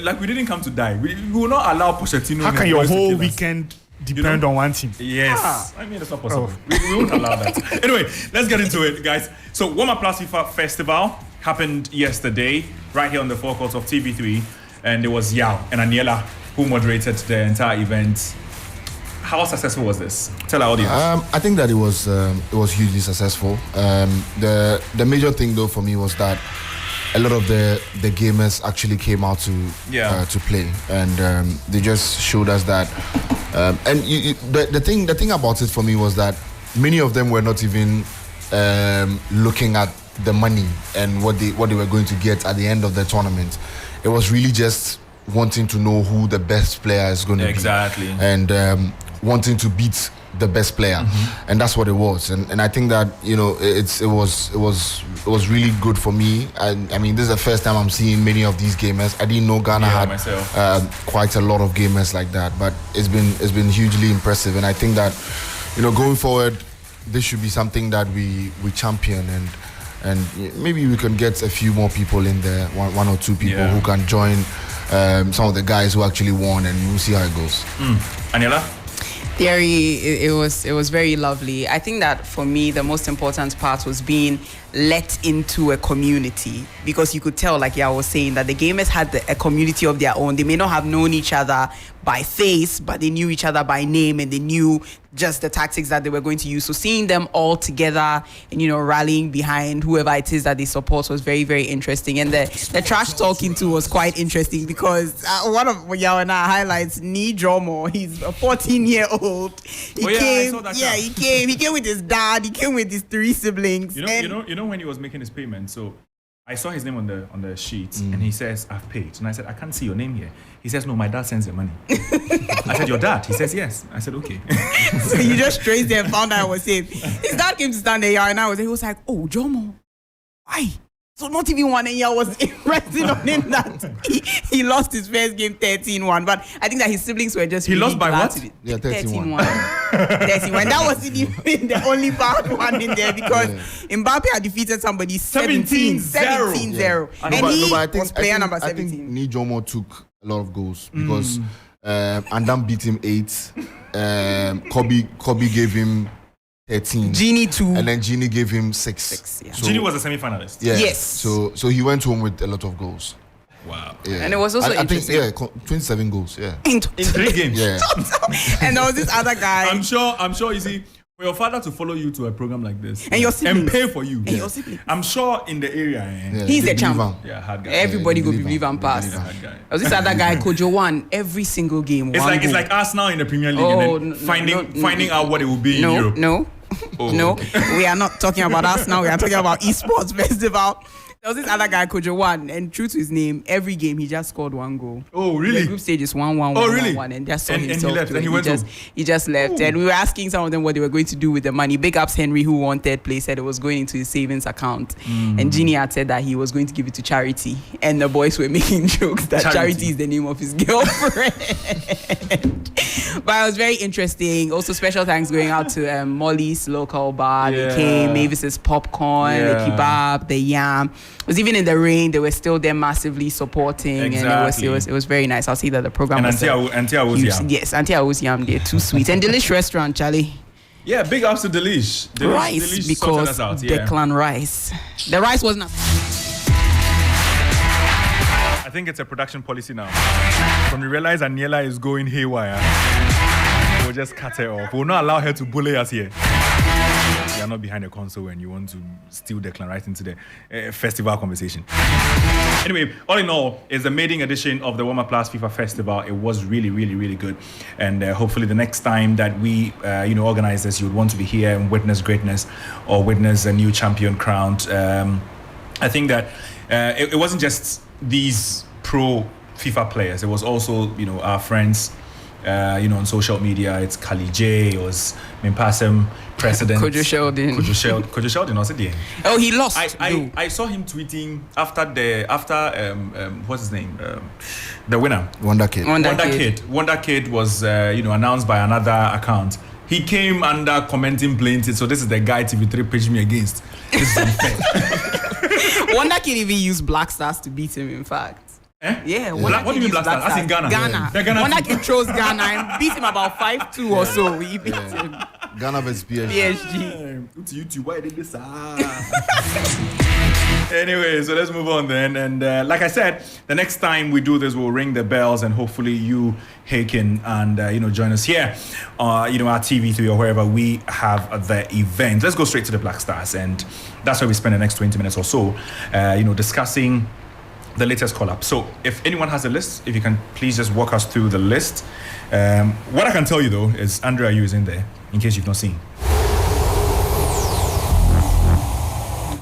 Like we didn't come to die. We will not allow Pochettino. How can your whole weekend depend on one team? Yes. I mean, it's not possible. We won't allow that. Anyway, let's get into it, guys. So, Warm Up Plus FIFA Festival happened yesterday, right here on the forecourt of TV3. And it was Yao and Aniela who moderated the entire event. How successful was this? Tell our audience. I think that it was hugely successful. The major thing though for me was that a lot of the gamers actually came out to play, and they just showed us that. The thing about it for me was that many of them were not even looking at the money and what they were going to get at the end of the tournament. It was really just wanting to know who the best player is going to be, and wanting to beat the best player, and that's what it was. And I think that it was really good for me. I mean, this is the first time I'm seeing many of these gamers. I didn't know Ghana had quite a lot of gamers like that, but it's been hugely impressive. And I think that going forward, this should be something that we champion, and maybe we can get a few more people in there, one or two people who can join some of the guys who actually won, and we'll see how it goes. Aniela? Thierry, it was very lovely. I think that for me, the most important part was being let into a community, because you could tell, like I was saying, that the gamers had a community of their own. They may not have known each other by face, but they knew each other by name, and they knew just the tactics that they were going to use. So seeing them all together and rallying behind whoever it is that they support was very, very interesting. And the trash talking too was quite interesting, because one of Yao and I highlights, Ni Jomo, he's a 14-year-old. He came with his dad, he came with his 3 siblings. You know when he was making his payment, so I saw his name on the sheet, and he says, "I've paid." And I said, "I can't see your name here." He says, "No, my dad sends the money." I said, "Your dad?" He says, "Yes." I said, "Okay." So you just traced there and found out I was him. His dad came to stand there, and he was like, "Oh, Jomo, why?" So not even one year was impressing on him that he lost his first game 13-1. But I think that his siblings were just lost by what? Yeah, 13-1. 13-1. That wasn't even the only bad one in there, because Mbappe had defeated somebody 17-0. And he was player number 17. I think Nijomo took a lot of goals, because Andam beat him 8. Kobe gave him 13. Genie 2. And then Genie gave him 6. Yeah. So, Genie was a semi-finalist. Yeah. Yes. So he went home with a lot of goals. Wow. Yeah. And it was also interesting. I think 27 goals. Yeah. In 3 games. Yeah. And there was this other guy. I'm sure. You see, for your father to follow you to a program like this and your siblings, and pay for you, and your siblings. I'm sure in the area, he's the champ. Yeah, hard guy. Everybody go believe and pass. There was this other guy, Kojo, won every single game. It's like us now in the Premier League, and then finding out what it will be in Europe. No, we are not talking about us now. We are talking about 3Sports Festival. There was this other guy, Kojo, won, and true to his name, every game he just scored 1 goal. Oh, really? The group stage is 1-1, 1-1, and just saw himself. And he left, and he just left. Ooh. And we were asking some of them what they were going to do with the money. Big ups Henry, who won 3rd place, said it was going into his savings account. And Genie had said that he was going to give it to charity. And the boys were making jokes that charity is the name of his girlfriend. But it was very interesting. Also, special thanks going out to Molly's local bar. They came, Mavis's popcorn, the kebab, the yam. It was even in the rain. They were still there massively supporting, and it was very nice. I'll see that the program was Antia was yam. Yes, Antia was yam. They're too sweet. And Delish restaurant, Charlie. Yeah, big ups to Delish. Rice, Delish because Declan Rice. The rice was not. I think it's a production policy now. When we realize Aniela is going haywire, we'll just cut her off. We'll not allow her to bully us here. You are not behind the console and you want to steal Declan right into the festival conversation. Anyway, all in all, it's the maiden edition of the Warm Up Plus FIFA Festival. It was really, really, really good. And hopefully the next time that we, organize this, you would want to be here and witness greatness or witness a new champion crowned. I think that it wasn't just these pro FIFA players. It was also, our friends, on social media. It's Kali J, it was Mimpasem, President. Kojo Sheldon, also there. Oh, he lost. I saw him tweeting after what's his name? The winner. Wonder Kid. Wonder Kid was, announced by another account. He came under commenting plaintive, so this is the guy TV3 pitched me against. This is unfair. Wonder Kid even used Black Stars to beat him, in fact. Yeah, What do you mean Black Stars? As in Ghana. Ghana. Yeah, Ghana. When I controls Ghana and beat him about 5-2 or so. We beat him. Ghana vs PSG. PSG. YouTube, why did this? Anyway, so let's move on then. And like I said, the next time we do this, we'll ring the bells and hopefully you, Haken, and join us here, our TV3 or wherever we have the event. Let's go straight to the Black Stars, and that's where we spend the next 20 minutes or so, discussing the latest call-up. So if anyone has a list, if you can please just walk us through the list. What I can tell you though is Andrea Ayew is in there, in case you've not seen.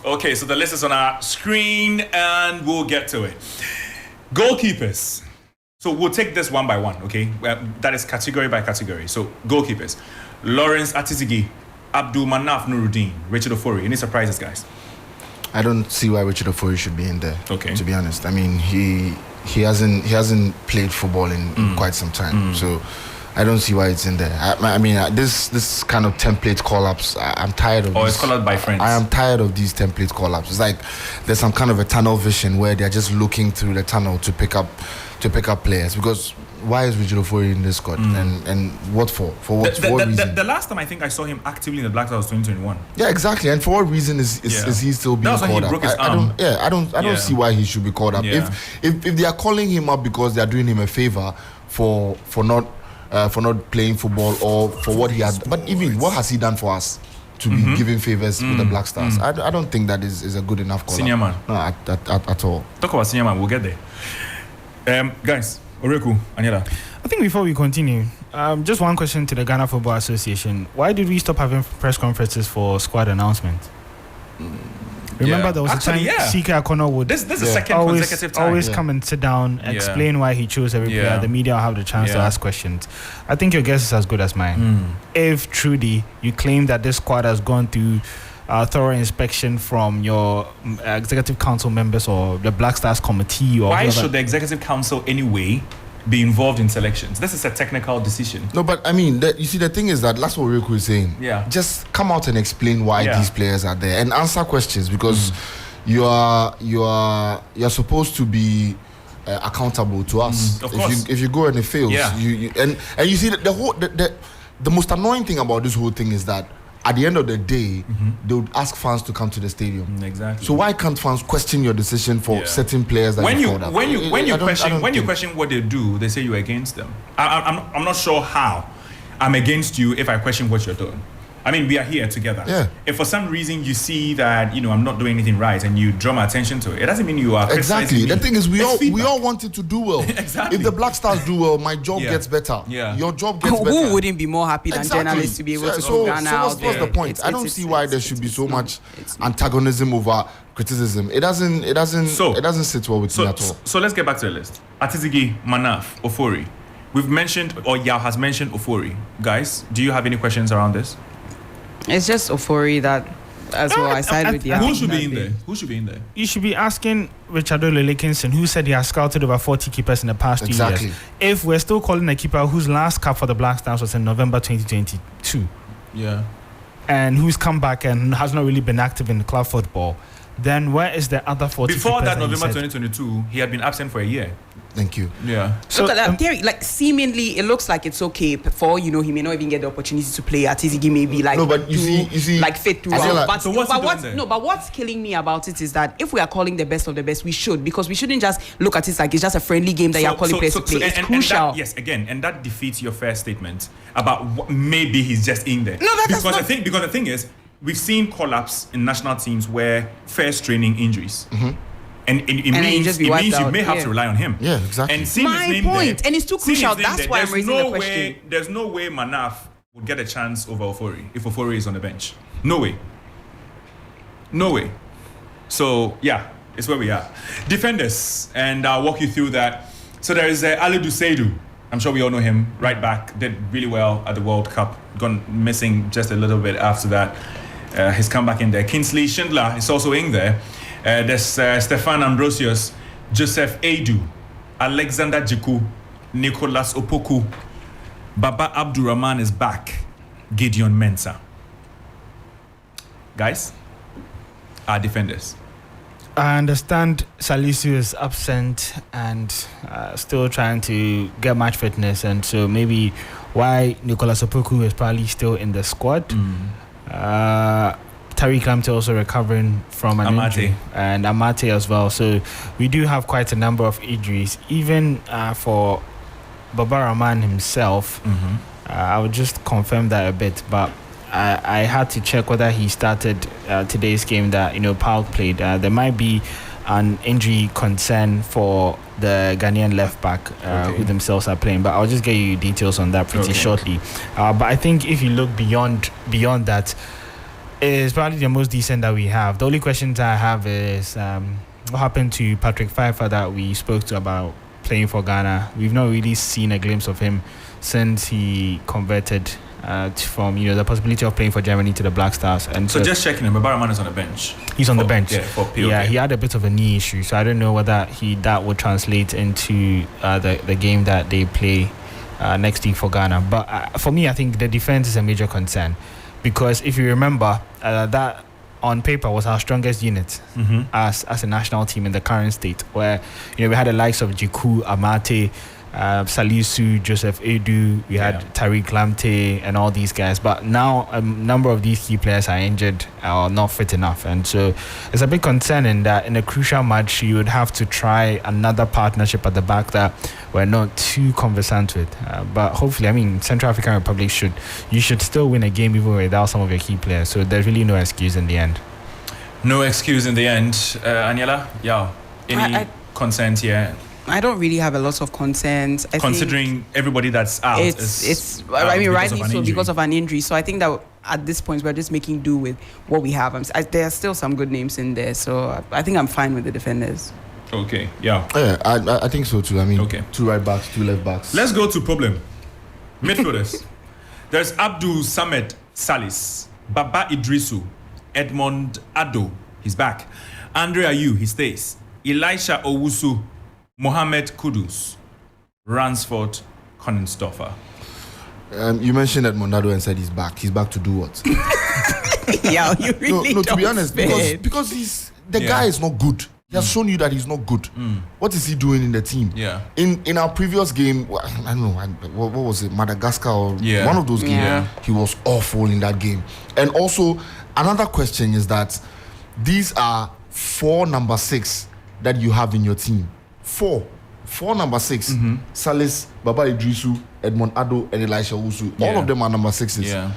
Okay, so the list is on our screen and we'll get to it. Goalkeepers. So we'll take this one by one, okay? That is category by category. So goalkeepers. Lawrence Atizigi, Abdul Manaf Nuruddin, Richard Ofori. Any surprises, guys? I don't see why Richard Ofori should be in there. Okay. To be honest, I mean he hasn't played football in quite some time, so I don't see why it's in there. I mean this kind of template call-ups, I'm tired of. It's called out by friends. I am tired of these template call-ups. It's like there's some kind of a tunnel vision where they're just looking through the tunnel to pick up players. Because why is Richard Ofori in this squad? And what for? For what? For what reason? The last time I think I saw him actively in the Black Stars was 2021. Yeah, exactly. And for what reason is he still being That was when called he up? broke his arm. I don't see why he should be called up. Yeah. If they are calling him up because they are doing him a favor for not playing football or for what he had, but even what has he done for us to be giving favors with the Black Stars? I don't think that is a good enough call. Senior man. No, at all. Talk about senior man. We'll get there. Guys, Oreku, Aniela. I think before we continue, just one question to the Ghana Football Association. Why did we stop having press conferences for squad announcement? Remember there was a time CK Akono would this is the second consecutive time. Always come and sit down, explain why he chose every player. The media will have the chance to ask questions. I think your guess is as good as mine. If truly you claim that this squad has gone through thorough inspection from your executive council members or the Black Stars committee, or why should the executive council anyway be involved in selections? This is a technical decision. No, but I mean, you see, the thing is that that's what Riku is saying. Yeah. Just come out and explain why these players are there and answer questions, because you are supposed to be accountable to us. Of course. If you go and it fails, you you see that the most annoying thing about this whole thing is that at the end of the day, they would ask fans to come to the stadium. Exactly. So why can't fans question your decision for certain players that when you you called up? when you question what they do, they say you're against them. I'm not sure how I'm against you if I question what you're doing. I mean, we are here together. Yeah. If for some reason you see that I'm not doing anything right and you draw my attention to it, it doesn't mean you are exactly. criticizing The me. thing is, we It's all want it to do well. Exactly. If the Black Stars do well, my job gets better. Yeah. Your job gets better. Who wouldn't be more happy than journalists to be able to go Ghana out what's there? the point? I don't see why there should be so much antagonism over criticism. It doesn't sit well with me at all. So let's get back to the list. Atizigi, Manaf, Ofori. We've mentioned, or Yao has mentioned Ofori. Guys, do you have any questions around this? It's just Ofori that, as well. I side with Yao. Who should be in there? Who should be in there? You should be asking Richard Lekinson, who said he has scouted over 40 keepers in the past 2 years. If we're still calling a keeper whose last cap for the Black Stars was in November 2022, and who's come back and has not really been active in club football, then where is the other 40 Before keepers that November 2022, he had been absent for a year. Thank you. Yeah. So look at that theory. Like, seemingly, it looks like it's okay. For all you know, he may not even get the opportunity to play. Atizigi may be like, no, but you see, like fit to. So what's killing me about it is that if we are calling the best of the best, we should, because we shouldn't just look at it like it's just a friendly game that you're calling players to play. It's crucial. And that defeats your first statement about maybe he's just in there. No, because the thing is, we've seen collapse in national teams where first training injuries. And it means you may have to rely on him. Yeah, exactly. And seeing his name point. There, and it's too crucial. That's why I'm raising the question. There's no way Manaf would get a chance over Ofori if Ofori is on the bench. No way. So, it's where we are. Defenders, and I'll walk you through that. So there is Alidou Seydou. I'm sure we all know him. Right back, did really well at the World Cup. Gone missing just a little bit after that. His comeback in there. Kingsley Schindler is also in there. There's Stefan Ambrosius, Joseph Edu, Alexander Jiku, Nicholas Opoku, Baba Abdurrahman is back, Gideon Mensah. Guys, our defenders. I understand Salisu is absent and still trying to get match fitness, and so maybe why Nicolas Opoku is probably still in the squad. Tariq Lamptey also recovering from an injury, and Amate as well. So we do have quite a number of injuries, even for Baba Rahman himself. I would just confirm that a bit, but I had to check whether he started today's game that Paul played. There might be an injury concern for the Ghanaian left back who themselves are playing, but I'll just get you details on that pretty shortly. But I think if you look beyond that, it's probably the most decent that we have. The only questions I have is what happened to Patrick Pfeiffer that we spoke to about playing for Ghana. We've not really seen a glimpse of him since he converted from the possibility of playing for Germany to the Black Stars. And so just checking him, Baraman is on the bench. He's on the bench. Yeah, for POK. Yeah, he had a bit of a knee issue, so I don't know whether that would translate into the game that they play next week for Ghana. But for me, I think the defense is a major concern, because if you remember, that on paper was our strongest unit as a national team in the current state, where we had the likes of Jiku, Amate, Salisu, Joseph Edu, we had Tariq Lamptey and all these guys, but now a number of these key players are injured or not fit enough, and so it's a big concern in that in a crucial match you would have to try another partnership at the back that we're not too conversant with, but hopefully, Central African Republic should still win a game even without some of your key players, so there's really no excuse in the end. No excuse in the end. Aniela, any concerns here? I don't really have a lot of concerns. Considering everybody that's out, rightly so because of an injury. So I think that at this point we're just making do with what we have. There are still some good names in there, so I think I'm fine with the defenders. Okay, I think so too. 2 right backs, 2 left backs. Let's go to problem. Midfielders. There's Abdul Samed Salis, Baba Idrisu, Edmond Ado, he's back. Andre Ayew, he stays. Elisha Owusu, Mohamed Kudus, Ransford, Konigsdorfer. You mentioned Edmond Ado and said he's back. He's back to do what? You really no. To be honest, because the guy is not good. He has shown you that he's not good. What is he doing in the team? Yeah. In our previous game, I don't know what was it, Madagascar or one of those games. He was awful in that game. And also another question is that these are 4 number 6 that you have in your team. 4 number 6. Salis, Baba Idrisu, Edmond Ado, and Elisha Owusu. All of them are number 6s. Yeah.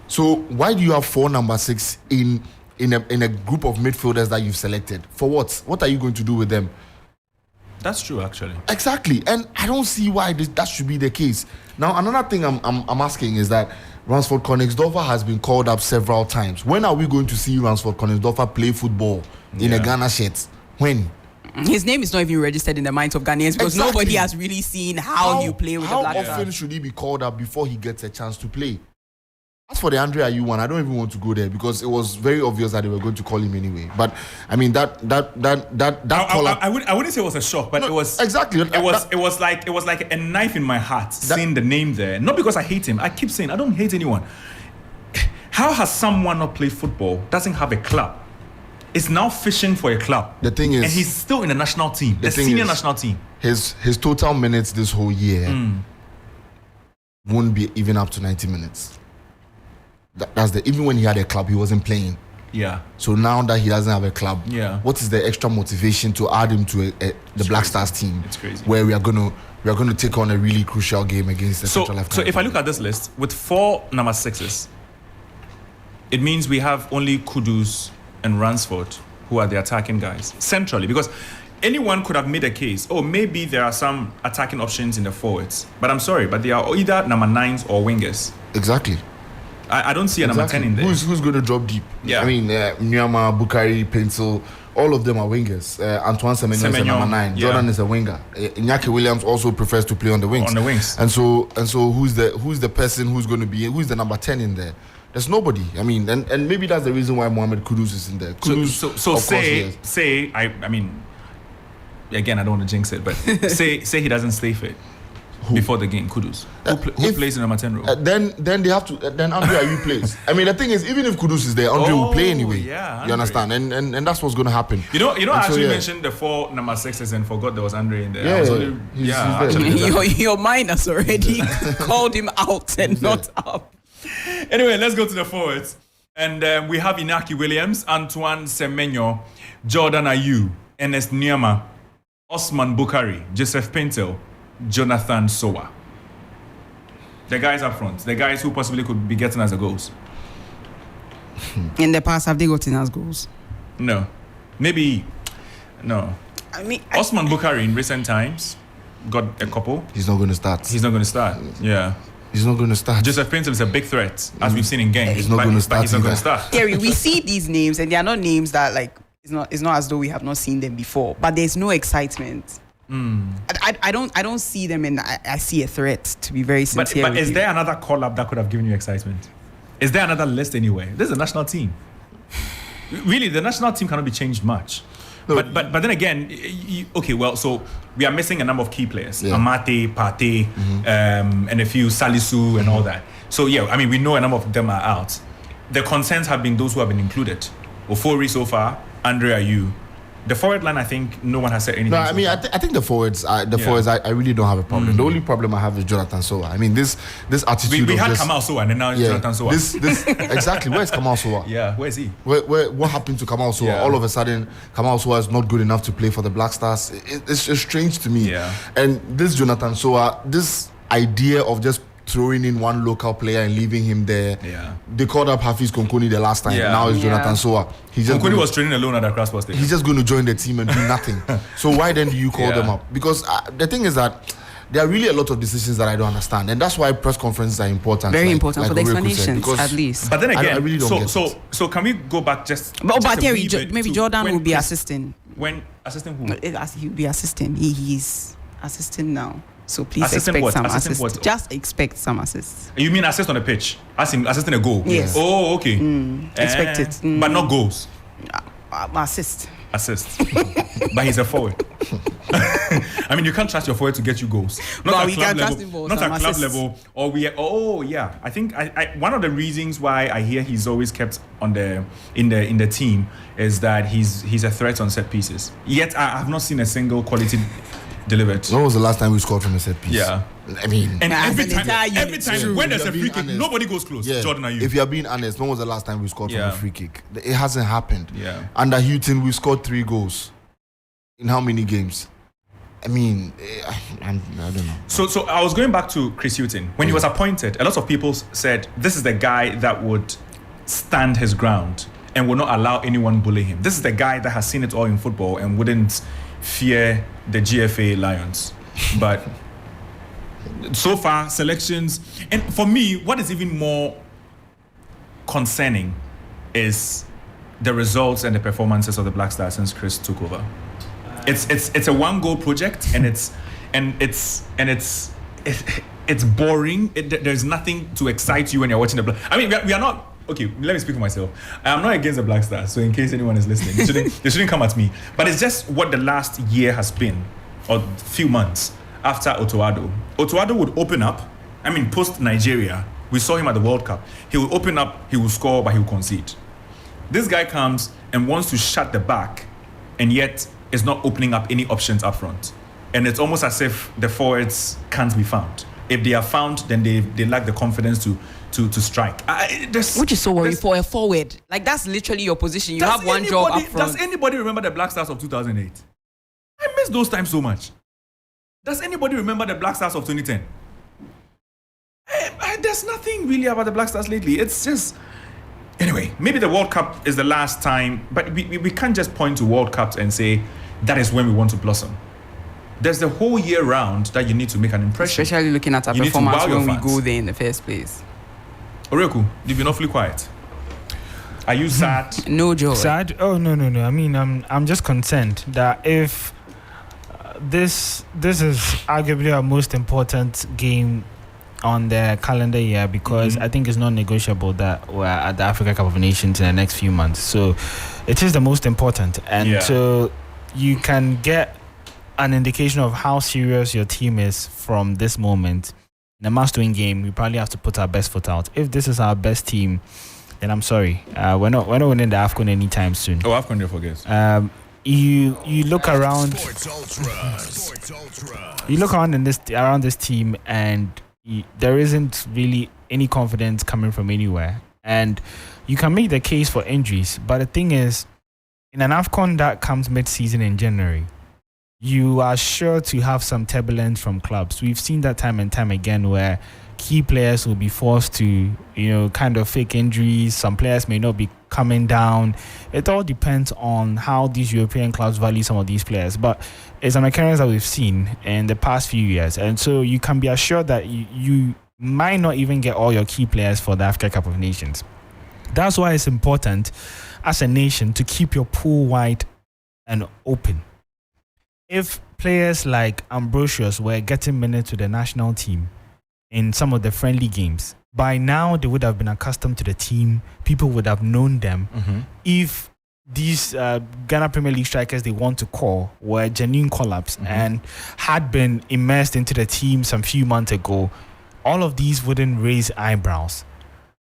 So why do you have 4 number 6 in a group of midfielders that you've selected? For what? What are you going to do with them? That's true, actually. Exactly, and I don't see why that should be the case. Now, another thing I'm asking is that Ransford Konigsdorfer has been called up several times. When are we going to see Ransford Konigsdorfer play football in a Ghana shirt? When? His name is not even registered in the minds of Ghanaians because nobody has really seen how you play with the Black Stars. How often should he be called up before he gets a chance to play? As for the Andre Ayew one, I don't even want to go there because it was very obvious that they were going to call him anyway. But that call up, I wouldn't say it was a shock, but it was exactly. It was like a knife in my heart seeing the name there. Not because I hate him. I keep saying I don't hate anyone. How has someone not played football, doesn't have a club, is now fishing for a club? The thing is, and he's still in the national team, the senior national team. His total minutes this whole year won't be even up to 90 minutes. That's even when he had a club, he wasn't playing. Yeah. So now that he doesn't have a club, what is the extra motivation to add him to the Black Stars team? It's crazy. Where we are going to take on a really crucial game against the Central African. So if I look at this list with 4 number 6s, it means we have only Kudus and Ransford who are the attacking guys centrally, because anyone could have made a case, maybe there are some attacking options in the forwards, but I'm sorry, but they are either number 9s or wingers. Exactly. I don't see a number 10 in there. Who's going to drop deep? Yeah. I mean, Nyama, Bukari, Pencil, all of them are wingers. Antoine Semenyo is a number 9. Jordan is a winger. Iñaki Williams also prefers to play on the wings. On the wings. And so who's the person who's the number 10 in there? There's nobody. I mean, and maybe that's the reason why Mohamed Kudus is in there. Kudus, so say I mean, again, I don't want to jinx it, but say he doesn't stay fit. before the game? Kudus. Who plays in number 10 role? Then they have to. Then Andre Ayew plays. I mean, the thing is, even if Kudus is there, Andre will play anyway. Yeah, you understand? And that's what's going to happen. You know. I actually mentioned the 4 number 6s and forgot there was Andre in there. Yeah, your mind has already called him out and not up. Anyway, let's go to the forwards. And we have Inaki Williams, Antoine Semenyo, Jordan Ayew, Ernest Nuama, Osman Bukari, Joseph Pintel, Jonathan Sowa. The guys up front, the guys who possibly could be getting us the goals. In the past, have they gotten us goals? No. Maybe. No. I mean, Osman Bukari in recent times got a couple. He's not going to start. Yeah. He's not going to start. Joseph Pintel is a big threat, as we've seen in games. He's not going to start. He's not going to start. Terry, we see these names, and they are not names that it's not as though we have not seen them before. But there's no excitement. I don't see them, and I see a threat. To be very sincere. But is there another call up that could have given you excitement? Is there another list anywhere? This is a national team. Really, the national team cannot be changed much. No, but then again, so we are missing a number of key players. Yeah. Amate, Pate, and a few Salisu and all that. So we know a number of them are out. The concerns have been those who have been included. Ofori so far, Andre Ayew. The forward line, I think no one has said anything. No, I mean, I think the forwards, I really don't have a problem. The only problem I have is Jonathan Sowa. I mean, this attitude. We had Kamal Sowa and now Jonathan Sowa. This exactly. Where's Kamal Sowa? Yeah, where is he? What happened to Kamal Sowa? All of a sudden, Kamal Sowa is not good enough to play for the Black Stars. It's just strange to me. Yeah. And this Jonathan Sowa, this idea of just throwing in one local player and leaving him there. Yeah. They called up Hafiz Konkoni the last time. Now it's Jonathan Sowa. Konkoni was training alone at the Crossport Stadium. He's just going to join the team and do nothing. So why then do you call them up? Because the thing is that there are really a lot of decisions that I don't understand, and that's why press conferences are important. Very important for the explanations, at least. But then again, I really don't get it. So can we go back But Terry, maybe Jordan will be assisting. When assisting who? He'll be assisting. He's assisting now. So please assistant expect some assist. What? Just expect some assists. You mean assist on the pitch? Assisting a goal? Yes. Oh, okay. Expect it. But not goals. Assist. But he's a forward. I mean, you can't trust your forward to get you goals. Not at club level. Not at club level. I think one of the reasons why I hear he's always kept on in the team is that he's a threat on set pieces. Yet I have not seen a single quality delivered. When was the last time we scored from a set piece? Yeah. I mean, and every time when there's a free kick, nobody goes close. Yeah. Jordan Ayew. If you're being honest, when was the last time we scored from a free kick? It hasn't happened. Yeah. Under Houghton, we scored 3 goals. In how many games? I mean, I don't know. So I was going back to Chris Houghton. When he was appointed, a lot of people said this is the guy that would stand his ground and would not allow anyone bully him. This is the guy that has seen it all in football and wouldn't fear the GFA Lions. But so far, selections, and for me, what is even more concerning is the results and the performances of the Black Stars since Chris took over. It's a 1-goal project, and it's boring. There's nothing to excite you when you're watching the Black. I mean, we are not. Okay, let me speak for myself. I'm not against the Black Stars, so in case anyone is listening, they shouldn't come at me. But it's just what the last year has been, or few months after Otoado. Otoado would open up. I mean, post Nigeria, we saw him at the World Cup. He will open up, he will score, but he will concede. This guy comes and wants to shut the back, and yet is not opening up any options up front. And it's almost as if the forwards can't be found. If they are found, then they lack the confidence to strike. Which is so worrying for a forward. Like, that's literally your position. You have one job up front. Does anybody remember the Black Stars of 2008? I miss those times so much. Does anybody remember the Black Stars of 2010? There's nothing really about the Black Stars lately. It's just... Anyway, maybe the World Cup is the last time, but we can't just point to World Cups and say that is when we want to blossom. There's the whole year round that you need to make an impression. Especially looking at our performance when we go there in the first place. Oreku, you've been awfully quiet. Are you sad? No joy. Sad? Oh, no. I mean, I'm just concerned that if this is arguably our most important game on the calendar year, because I think it's non-negotiable that we're at the Africa Cup of Nations in the next few months. So it is the most important. And so you can get an indication of how serious your team is from this moment. In a must-win game, we probably have to put our best foot out. If this is our best team, then I'm sorry, we're not winning the AFCON anytime soon. Oh, AFCON, you forget. You look around. You look around around this team, and there isn't really any confidence coming from anywhere. And you can make the case for injuries, but the thing is, in an AFCON that comes mid-season in January, you are sure to have some turbulence from clubs. We've seen that time and time again where key players will be forced to, kind of fake injuries. Some players may not be coming down. It all depends on how these European clubs value some of these players. But it's an occurrence that we've seen in the past few years. And so you can be assured that you might not even get all your key players for the Africa Cup of Nations. That's why it's important as a nation to keep your pool wide and open. If players like Ambrosius were getting minutes to the national team in some of the friendly games, by now they would have been accustomed to the team. People would have known them. Mm-hmm. If these Ghana Premier League strikers they want to call were genuine call-ups and had been immersed into the team some few months ago, all of these wouldn't raise eyebrows.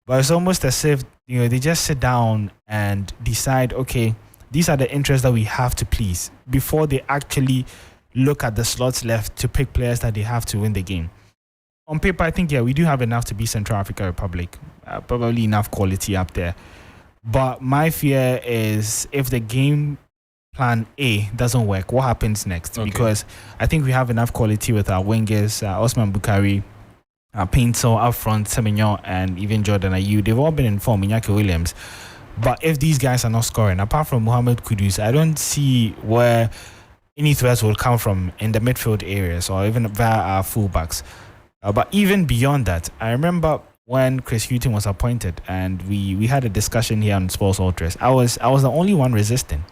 But it's almost as if they just sit down and decide, okay, these are the interests that we have to please before they actually look at the slots left to pick players that they have to win the game. On paper, I think, we do have enough to beat Central African Republic. Probably enough quality up there. But my fear is if the game plan A doesn't work, what happens next? Okay. Because I think we have enough quality with our wingers, Osman Bukari, Painter up front, Semenyo, and even Jordan Ayew. They've all been in form, Iñaki Williams. But if these guys are not scoring, apart from Mohamed Kudus, I don't see where any threats will come from in the midfield areas or even via our fullbacks. But even beyond that, I remember when Chris Hughton was appointed and we had a discussion here on Sports Ultras. I was the only one resisting.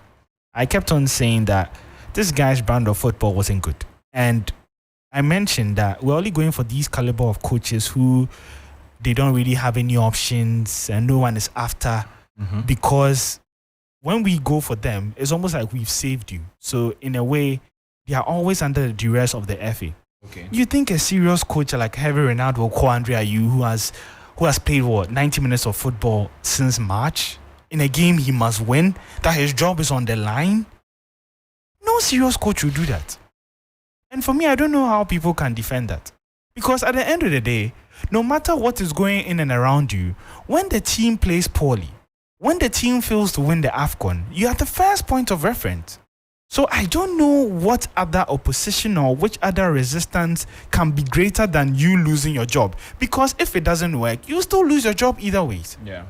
I kept on saying that this guy's brand of football wasn't good. And I mentioned that we're only going for these caliber of coaches who they don't really have any options and no one is after. Mm-hmm. Because when we go for them, it's almost like we've saved you. So in a way, they are always under the duress of the FA. Okay. You think a serious coach like Heavy Ronaldo or Andre Ayew, who has played 90 minutes of football since March, in a game he must win, that his job is on the line? No serious coach will do that. And for me, I don't know how people can defend that. Because at the end of the day, no matter what is going in and around you, when the team plays poorly, when the team fails to win the AFCON, you are the first point of reference. So I don't know what other opposition or which other resistance can be greater than you losing your job. Because if it doesn't work, you still lose your job either ways. Yeah.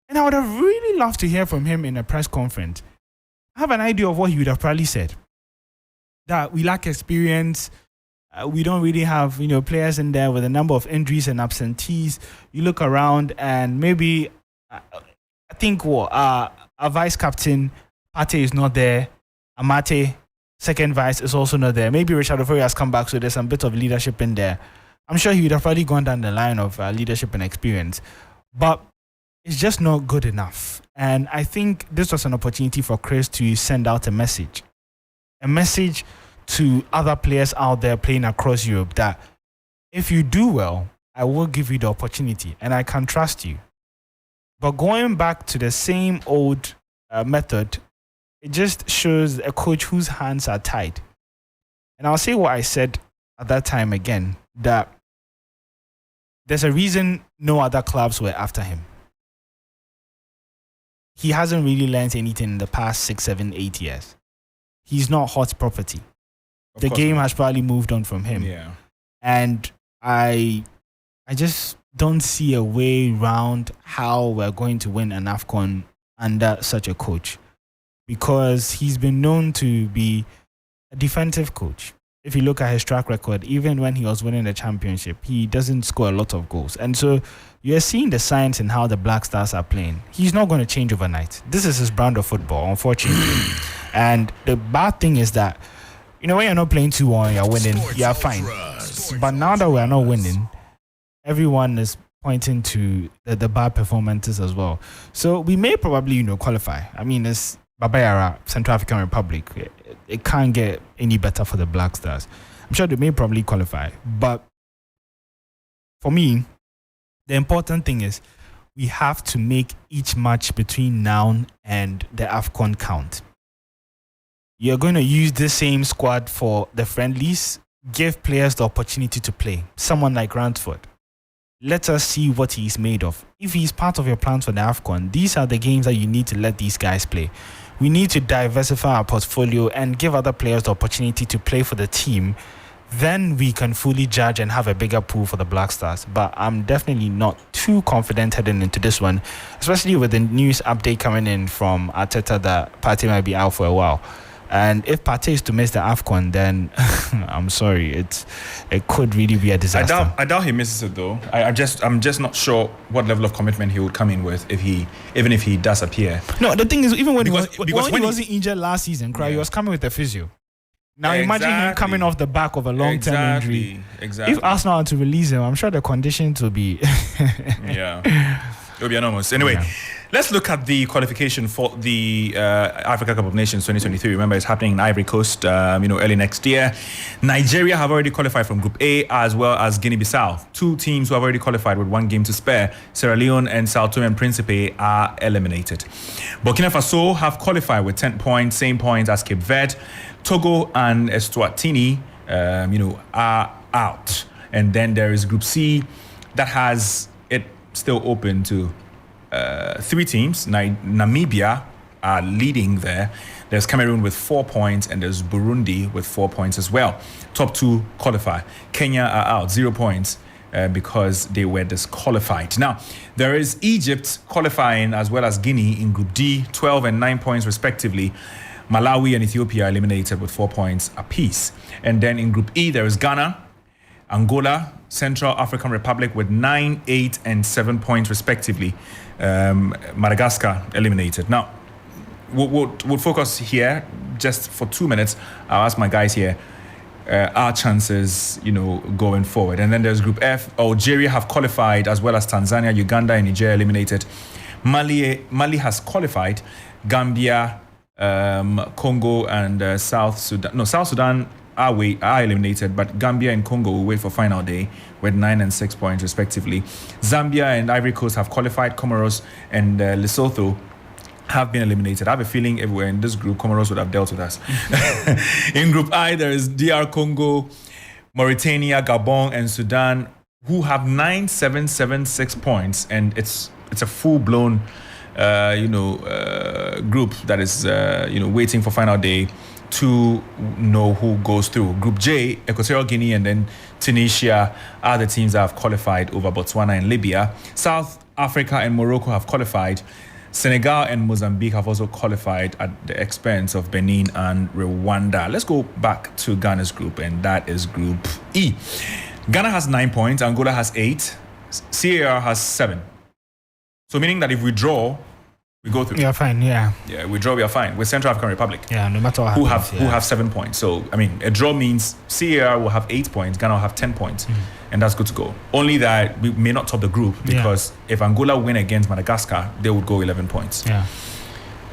And I would have really loved to hear from him in a press conference. I have an idea of what he would have probably said. That we lack experience. We don't really have, players in there with a number of injuries and absentees. You look around and maybe... I think our vice captain, Pate, is not there. Amate, second vice, is also not there. Maybe Richard Ofori has come back, so there's some bit of leadership in there. I'm sure he would have probably gone down the line of leadership and experience. But it's just not good enough. And I think this was an opportunity for Chris to send out a message. A message to other players out there playing across Europe that if you do well, I will give you the opportunity and I can trust you. But going back to the same old method, it just shows a coach whose hands are tied. And I'll say what I said at that time again, that there's a reason no other clubs were after him. He hasn't really learned anything in the past 6, 7, 8 years. He's not hot property. The game has probably moved on from him. Yeah. And I just don't see a way around how we're going to win an AFCON under such a coach, because he's been known to be a defensive coach. If you look at his track record, even when he was winning the championship, he doesn't score a lot of goals. And so you're seeing the signs in how the Black Stars are playing. He's not going to change overnight. This is his brand of football, unfortunately. And the bad thing is that, when you're not playing 2-1, you're winning, you're fine. But now that we're not winning, everyone is pointing to the bad performances as well. So we may probably, qualify. I mean, it's Babayara, Central African Republic. It can't get any better for the Black Stars. I'm sure they may probably qualify, but for me, the important thing is we have to make each match between now and the AFCON count. You're going to use the same squad for the friendlies. Give players the opportunity to play. Someone like Ransford. Let us see what he's made of. If he's part of your plans for the AFCON, these are the games that you need to let these guys play. We need to diversify our portfolio and give other players the opportunity to play for the team. Then we can fully judge and have a bigger pool for the Black Stars. But I'm definitely not too confident heading into this one, especially with the news update coming in from Arteta that Partey might be out for a while. And if Partey is to miss the AFCON, then I'm sorry, it could really be a disaster. I doubt he misses it though. I'm just not sure what level of commitment he would come in with even if he does appear. No, the thing is, even when he wasn't injured last season, he was coming with a physio. Now imagine him coming off the back of a long-term injury. Exactly. If Arsenal are to release him, I'm sure the conditions will be... It'll be enormous. Anyway, let's look at the qualification for the Africa Cup of Nations 2023. Remember, it's happening in Ivory Coast, early next year. Nigeria have already qualified from Group A, as well as Guinea-Bissau. Two teams who have already qualified with one game to spare. Sierra Leone and Sao Tome and Principe are eliminated. Burkina Faso have qualified with 10 points, same points as Cape Verde. Togo and Eswatini, are out. And then there is Group C that has it still open to 3 teams. Namibia are leading there. There's Cameroon with 4 points, and there's Burundi with 4 points as well. Top 2 qualify. Kenya are out, 0 points. Because they were disqualified. Now, there is Egypt qualifying as well as Guinea in Group D, 12 and 9 points respectively. Malawi and Ethiopia are eliminated with 4 points apiece. And then in Group E, there is Ghana, Angola, Central African Republic with 9, 8, and 7 points respectively. Madagascar eliminated. Now, we'll focus here just for 2 minutes. I'll ask my guys here our chances, going forward. And then there's Group F. Algeria have qualified, as well as Tanzania, Uganda, and Nigeria eliminated. Mali has qualified. Gambia, Congo, and South Sudan. No, South Sudan are eliminated, but Gambia and Congo will wait for final day with 9 and 6 points respectively. Zambia and Ivory Coast have qualified. Comoros and Lesotho have been eliminated. I have a feeling everywhere in this group, Comoros would have dealt with us. In Group I, there is DR Congo, Mauritania, Gabon, and Sudan, who have 9, 7, 7, 6 points, and it's a full-blown, group that is, waiting for final day to know who goes through. Group J, Equatorial Guinea, and then Tunisia are the teams that have qualified over Botswana and Libya. South Africa and Morocco have qualified. Senegal and Mozambique have also qualified at the expense of Benin and Rwanda. Let's go back to Ghana's group, and that is Group E. Ghana has 9 points, Angola has 8, CAR has 7. So meaning that if we draw, we go through. Yeah, fine, yeah. Yeah, we draw, we are fine. With Central African Republic. Yeah, no matter what who happens, have 7 points. So, a draw means CAR will have 8 points, Ghana will have 10 points. And that's good to go. Only that we may not top the group, because if Angola win against Madagascar, they would go 11 points. Yeah.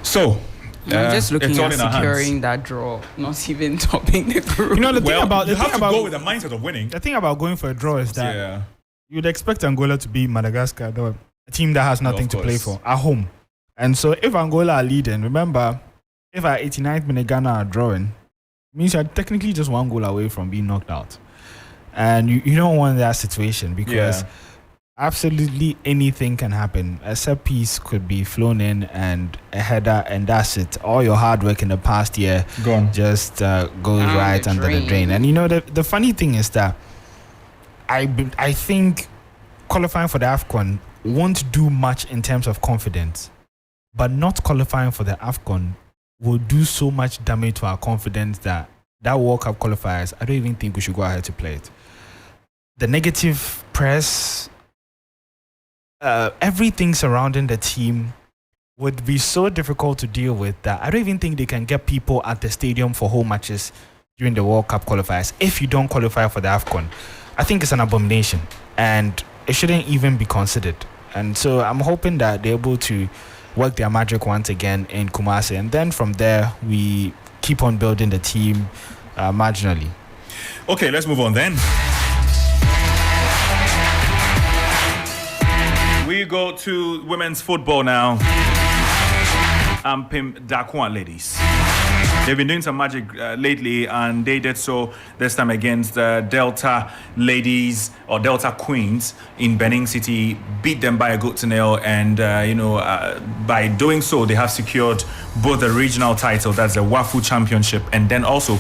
So, I'm just looking at securing that draw, not even topping the group. The thing about you have to go with the mindset of winning. The thing about going for a draw is that you'd expect Angola to beat Madagascar, though, a team that has nothing to play for at home. And so if Angola are leading, remember, if at 89th minute Ghana are drawing, it means you're technically just 1 goal away from being knocked out. And you don't want that situation, because absolutely anything can happen. A set piece could be flown in and a header, and that's it. All your hard work in the past year just goes right under the drain. And the funny thing is that I think qualifying for the AFCON won't do much in terms of confidence, but not qualifying for the AFCON will do so much damage to our confidence that World Cup qualifiers, I don't even think we should go ahead to play it. The negative press, everything surrounding the team would be so difficult to deal with that I don't even think they can get people at the stadium for home matches during the World Cup qualifiers if you don't qualify for the AFCON. I think it's an abomination, and it shouldn't even be considered. And so I'm hoping that they're able to work their magic once again in Kumasi. And then from there, we keep on building the team marginally. Okay, let's move on then. We go to women's football now. Ampem Dakwan ladies. They've been doing some magic lately, and they did so this time against Delta ladies or Delta Queens in Benin City, beat them by a goal to nil, and by doing so, they have secured both the regional title, that's the WAFU Championship, and then also,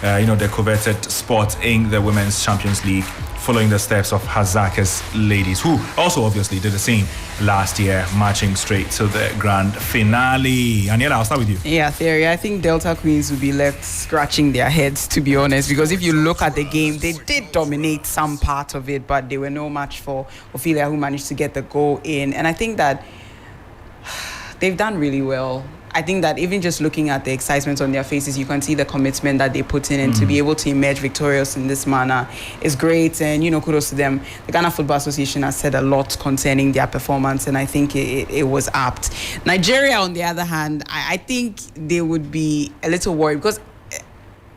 the coveted spot in the Women's Champions League, following the steps of Hazaka's ladies, who also obviously did the same last year, marching straight to the grand finale. Aniela, I'll start with you. Yeah, Theory. I think Delta Queens will be left scratching their heads, to be honest, because if you look at the game, they did dominate some part of it, but they were no match for Ophelia, who managed to get the goal in. And I think that they've done really well. I think that even just looking at the excitement on their faces, you can see the commitment that they put in, and to be able to emerge victorious in this manner is great. And, kudos to them. The Ghana Football Association has said a lot concerning their performance, and I think it was apt. Nigeria, on the other hand, I think they would be a little worried, because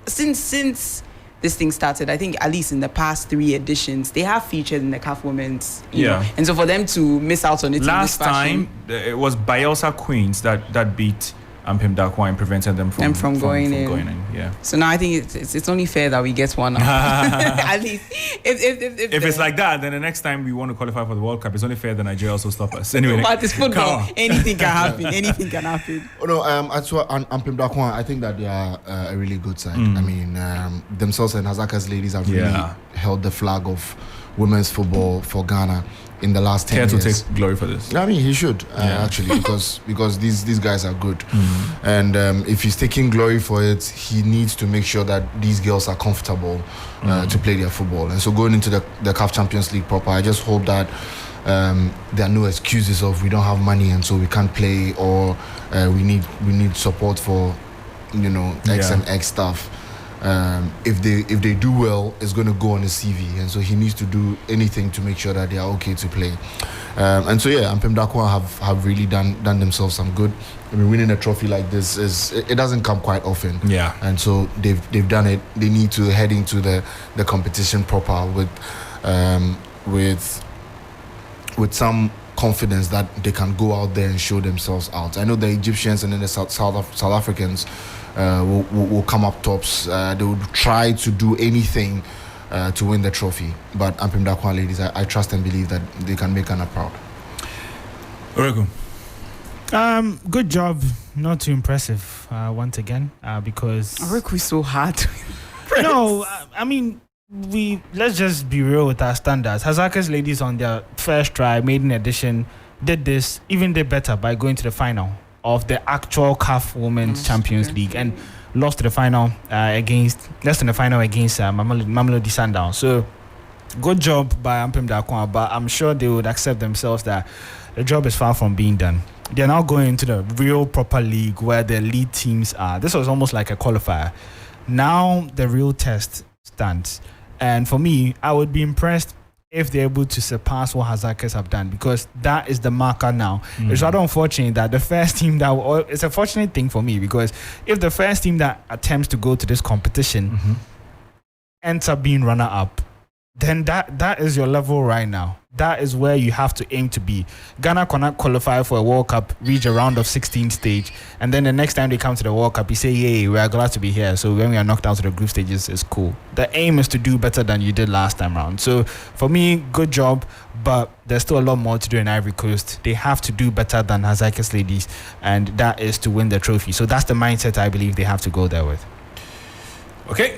since this thing started, I think at least in the past 3 editions, they have featured in the CAF Women's. And so for them to miss out on it last in this fashion, time, it was Bielsa Queens that beat Ampem Dakwa and prevented them from going in. Yeah. So now I think it's only fair that we get one now. At least if it's like that, then the next time we want to qualify for the World Cup, it's only fair that Nigeria also stop us. Anyway, but it's football. Anything can happen. Anything can happen. Oh no, as well, Ampem Dakwa, I think that they are a really good side. I mean, themselves and Hazaka's ladies have really held the flag of women's football for Ghana in the last 10 years. Care to take glory for this? I mean, he should actually, because these guys are good, and if he's taking glory for it, he needs to make sure that these girls are comfortable to play their football. And so going into the CAF Champions League proper, I just hope that there are no excuses of we don't have money and so we can't play, or we need support for X and X stuff. If they do well, it's going to go on his CV, and so he needs to do anything to make sure that they are okay to play. And so Ampem Dakwa have really done themselves some good. I mean, winning a trophy like this it doesn't come quite often. Yeah. And so they've done it. They need to head into the competition proper with some confidence that they can go out there and show themselves out. I know the Egyptians and then the South Africans will come up tops. They would try to do anything to win the trophy. But Ampem Dakwa ladies, I trust and believe that they can make Ghana proud. Oregon. Good job. Not too impressive once again, because Oregon is so hard. No, I mean, let's just be real with our standards. Hazaka's ladies on their first try, maiden edition, did better by going to the final of the actual CAF Women's Champions League, and lost in the final against Mamelodi Sundowns. So good job by Ampem Dakwa, but I'm sure they would accept themselves that the job is far from being done. They're now going into the real proper league where the lead teams are. This was almost like a qualifier. Now the real test stands. And for me, I would be impressed if they're able to surpass what Hazakas have done, because that is the marker now. It's rather unfortunate that the first team it's a fortunate thing for me, because if the first team that attempts to go to this competition ends up being runner-up, then that is your level right now. That is where you have to aim to be. Ghana cannot qualify for a World Cup, reach a round of 16 stage, and then the next time they come to the World Cup, you say, yay, we are glad to be here. So when we are knocked out to the group stages, it's cool. The aim is to do better than you did last time around. So for me, good job, but there's still a lot more to do in Ivory Coast. They have to do better than Hazaka's ladies, and that is to win the trophy. So that's the mindset I believe they have to go there with. Okay.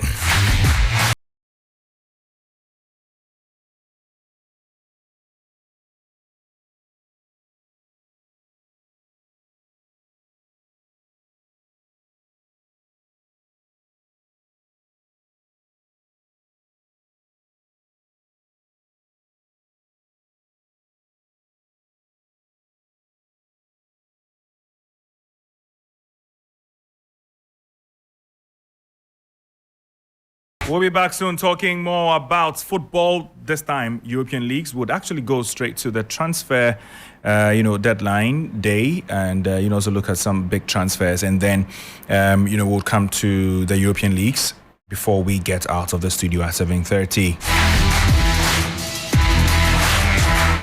We'll be back soon talking more about football. This time, European leagues would actually go straight to the transfer, deadline day, and also look at some big transfers, and then we'll come to the European leagues before we get out of the studio at 7:30.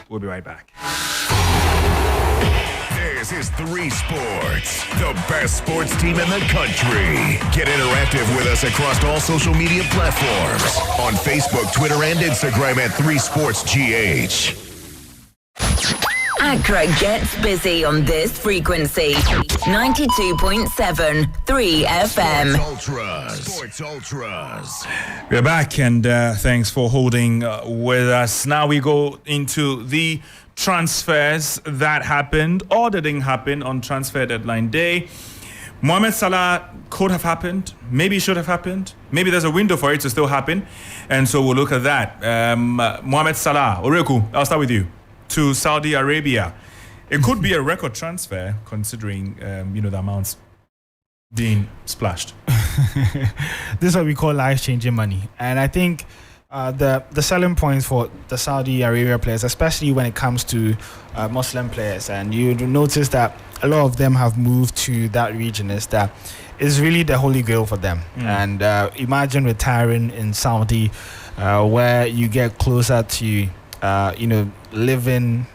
We'll be right back. This is 3Sports, the best sports team in the country. Get interactive with us across all social media platforms on Facebook, Twitter, and Instagram at 3SportsGH. Accra gets busy on this frequency. 92.7 3 FM. Sports Ultras. We're back, and thanks for holding with us. Now we go into the transfers that happened or that didn't happen on transfer deadline day. Mohamed Salah could have happened, maybe should have happened, maybe there's a window for it to still happen, and so we'll look at that. Mohamed Salah, Oreku, I'll start with you, to Saudi Arabia. It could be a record transfer considering the amounts being splashed. This is what we call life-changing money, and I think the selling points for the Saudi Arabia players, especially when it comes to Muslim players, and you notice that a lot of them have moved to that region, is that it's really the holy grail for them. And imagine retiring in Saudi, where you get closer to living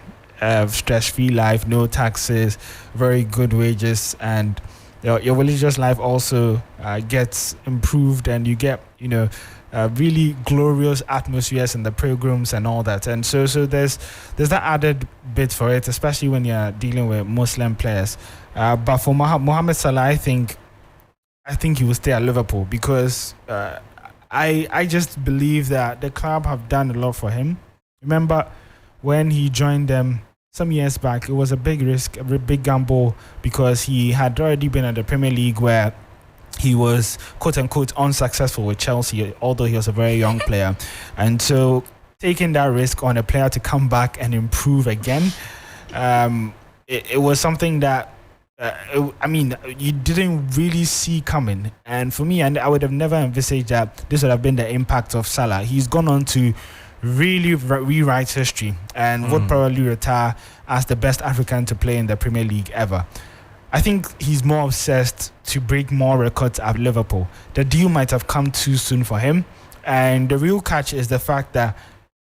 stress-free life, no taxes, very good wages, and your religious life also gets improved, and you get really glorious atmospheres in the pilgrims and all that. And so there's that added bit for it, especially when you're dealing with Muslim players. But for Mohamed Salah, I think he will stay at Liverpool, because I just believe that the club have done a lot for him. Remember when he joined them some years back, it was a big risk, a big gamble, because he had already been at the Premier League, where he was quote-unquote unsuccessful with Chelsea, although he was a very young player. And so taking that risk on a player to come back and improve again, it was something that you didn't really see coming. And for me, and I would have never envisaged that this would have been the impact of Salah. He's gone on to really rewrite history and would probably retire as the best African to play in the Premier League ever. I think he's more obsessed to break more records at Liverpool. The deal might have come too soon for him, and the real catch is the fact that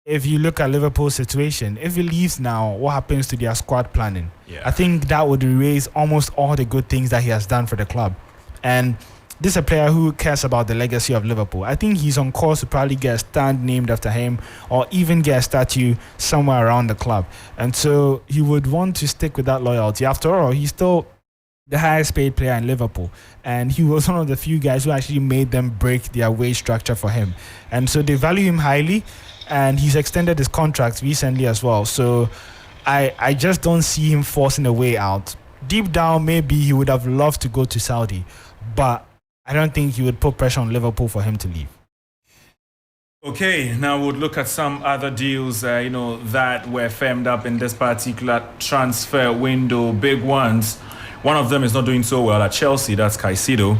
if you look at Liverpool's situation, if he leaves now, what happens to their squad planning? Yeah. I think that would erase almost all the good things that he has done for the club. And this is a player who cares about the legacy of Liverpool. I think he's on course to probably get a stand named after him, or even get a statue somewhere around the club. And so he would want to stick with that loyalty. After all, he's still the highest paid player in Liverpool, and he was one of the few guys who actually made them break their wage structure for him. And so they value him highly, and he's extended his contract recently as well. So I just don't see him forcing a way out. Deep down, maybe he would have loved to go to Saudi, but I don't think he would put pressure on Liverpool for him to leave. Okay, now we'll look at some other deals, that were firmed up in this particular transfer window, big ones. One of them is not doing so well at Chelsea. That's Caicedo.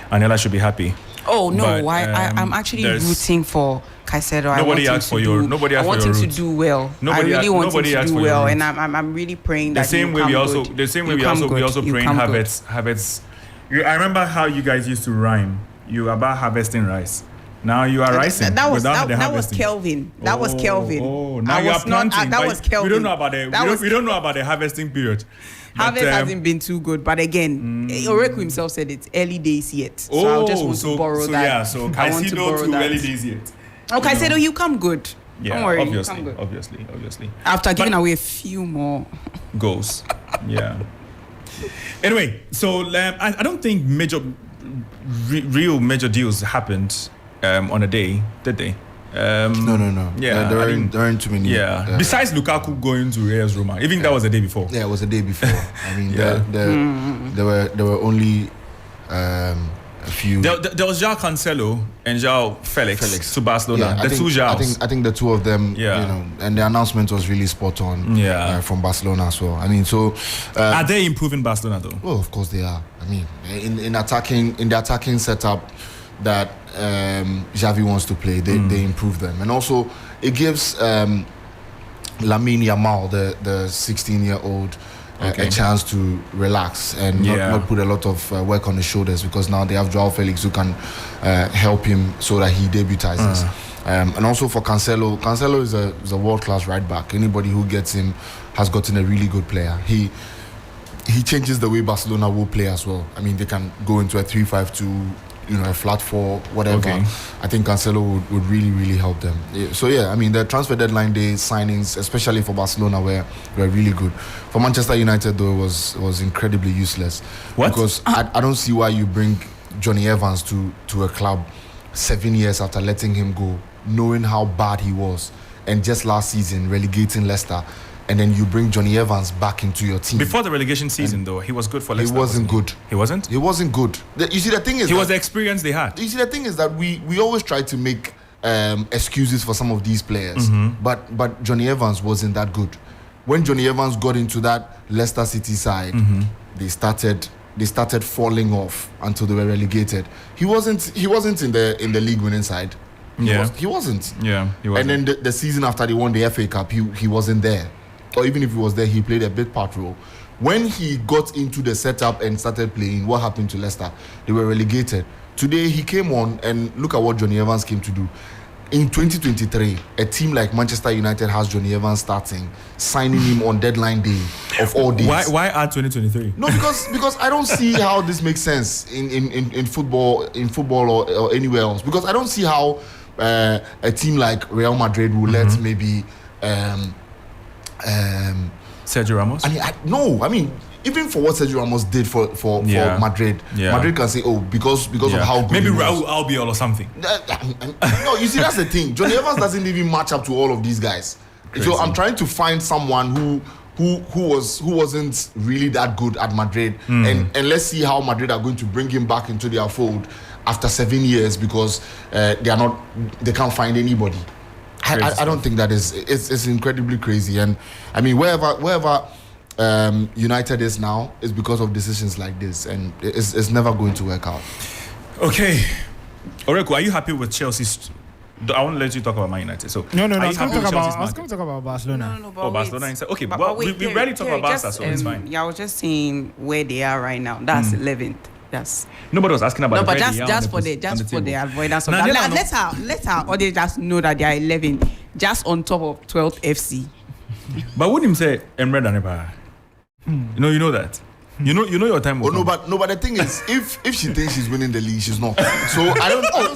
Aniela should be happy. Oh no! But, I'm actually rooting for Caicedo. Nobody asked for your. Nobody asked for your. I want him to do well. I really want him to do well, and I'm really praying that he will come good. The same way we also praying Havertz. I remember how you guys used to rhyme. You were about harvesting rice. Now you are rising. That was Kelvin. That was Kelvin. Oh, now you are planting. That was Kelvin. We don't know about the harvesting period. Harvest hasn't been too good, but again, Oreku himself said it's early days yet. So I'll just want to borrow that. Yeah, so Caicedo to early days yet. Oh, Caicedo, you come good. Yeah, don't worry, obviously. After giving away a few more goals. Yeah. Anyway, so I don't think real major deals happened on a day, did they? No. Yeah, there aren't too many. Yeah. Besides Lukaku going to AS Roma, even that was the day before. Yeah, it was the day before. I mean, there were only a few. There was João Cancelo and João Felix to Barcelona. Yeah, two Joãos. I think the two of them. Yeah. And the announcement was really spot on. Yeah. From Barcelona as well. I mean, so are they improving Barcelona though? Well, of course they are. I mean, in the attacking setup that Xavi wants to play, they improve them. And also, it gives Lamine Yamal, the 16-year-old, a chance to relax and not put a lot of work on his shoulders, because now they have Joao Felix who can help him so that he debutizes. And also for Cancelo is a world-class right back. Anybody who gets him has gotten a really good player. He changes the way Barcelona will play as well. I mean, they can go into a 3-5-2, a flat 4, whatever. Okay. I think Cancelo would really, really help them. So yeah, I mean, the transfer deadline day signings, especially for Barcelona, were really good. For Manchester United, though, was incredibly useless. What? Because I don't see why you bring Johnny Evans to a club 7 years after letting him go, knowing how bad he was, and just last season relegating Leicester, and then you bring Johnny Evans back into your team. Before the relegation season, though, he was good for Leicester. He wasn't good. He wasn't? He wasn't good. You see, the thing is... He was the experience they had. You see, the thing is that we always try to make excuses for some of these players, but Johnny Evans wasn't that good. When Johnny Evans got into that Leicester City side, they started falling off until they were relegated. He wasn't in the league winning side. He wasn't. Yeah, he wasn't. And then the season after they won the FA Cup, he wasn't there. Or even if he was there, he played a big part role. When he got into the setup and started playing, what happened to Leicester? They were relegated. Today, he came on, and look at what Johnny Evans came to do. In 2023, a team like Manchester United has Johnny Evans starting, signing him on deadline day of all days. Why add 2023? No, because I don't see how this makes sense in football or anywhere else. Because I don't see how a team like Real Madrid will let maybe Sergio Ramos? I mean, even for what Sergio Ramos did for Madrid, Madrid can say, because of how good maybe Raul Albiol or something. No, you see, that's the thing. Johnny Evans doesn't even match up to all of these guys. Crazy. So I'm trying to find someone who wasn't really that good at Madrid, and let's see how Madrid are going to bring him back into their fold after 7 years, because they can't find anybody. I don't think that it's incredibly crazy. And I mean, wherever United is now is because of decisions like this, and it's never going to work out. Okay, Oreku, are you happy with Chelsea's? I want to let you talk about Man United. So no. I was going to talk about Barcelona. No, Barcelona. Okay, but we rarely talk about Barca, so it's fine. Yeah, I was just saying where they are right now. That's 11th. Yes. Nobody was asking about. No, but just for the avoidance of that. Let her or they just know that they are 11, just on top of 12th FC. But wouldn't him say Emre Danepa? You know that. You know your time. No, but the thing is, if she thinks she's winning the league, she's not. So I don't. I'm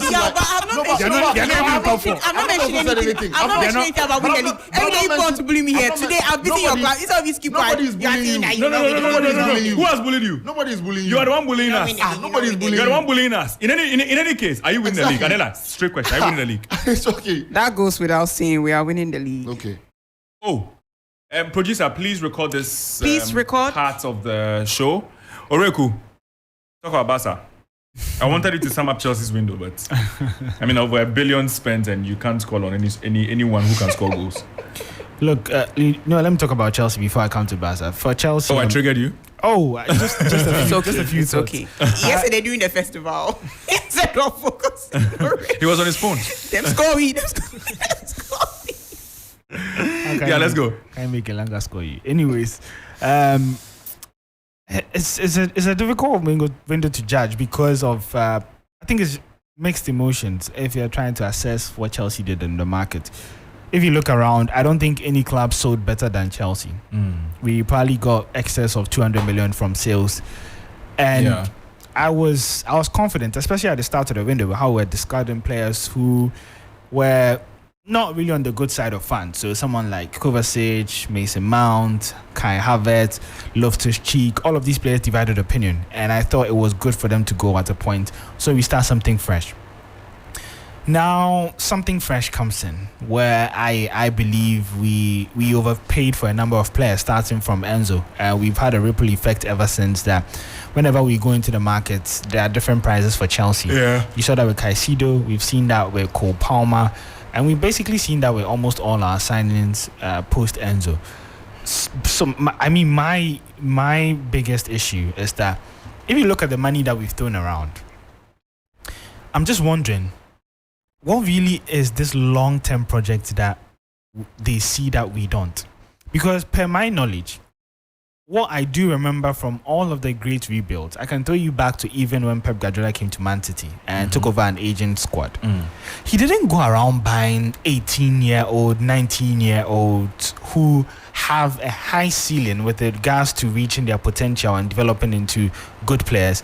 not mentioning anything. I'm not mentioning anything about winning the league. Every day you want to bully me here. Today I'm busy your class. It's always keep quiet. Nobody's bullying you. Nobody's bullying you. Who has bullied you? Nobody's bullying you. You are the one bullying us. Nobody's bullying you. You are the one bullying us. In any case, are you winning the league? Adela, straight question. Are you winning the league? It's okay. That goes without saying. We are winning the league. Okay. Producer, please record this. Record part of the show. Oreku, talk about Barca. I wanted you to sum up Chelsea's window, but I mean, over $1 billion spent, and you can't call on anyone who can score goals. Look, let me talk about Chelsea before I come to Barca. For Chelsea, I triggered you. Just a few. It's okay. Yesterday during the festival, instead of focusing, he was on his phone. Them score me. Okay, let's go. Can I make a longer score you? Anyways, it's a difficult window to judge because of I think it's mixed emotions if you're trying to assess what Chelsea did in the market. If you look around, I don't think any club sold better than Chelsea. We probably got excess of 200 million from sales, and I was confident, especially at the start of the window, how we're discarding players who were not really on the good side of fans. So someone like Kovacic, Mason Mount, Kai Havertz, Loftus-Cheek, all of these players divided opinion, and I thought it was good for them to go at a point. So we start something fresh. Now something fresh comes in where I believe we overpaid for a number of players, starting from Enzo. We've had a ripple effect ever since that. Whenever we go into the markets, there are different prices for Chelsea. Yeah, you saw that with Caicedo. We've seen that with Cole Palmer. And we've basically seen that with almost all our signings post Enzo. So, my biggest issue is that if you look at the money that we've thrown around, I'm just wondering, what really is this long-term project that they see that we don't? Because per my knowledge, what I do remember from all of the great rebuilds, I can throw you back to even when Pep Guardiola came to Man City and took over an aging squad. He didn't go around buying 18-year-old, 19-year-olds who have a high ceiling with regards to reaching their potential and developing into good players.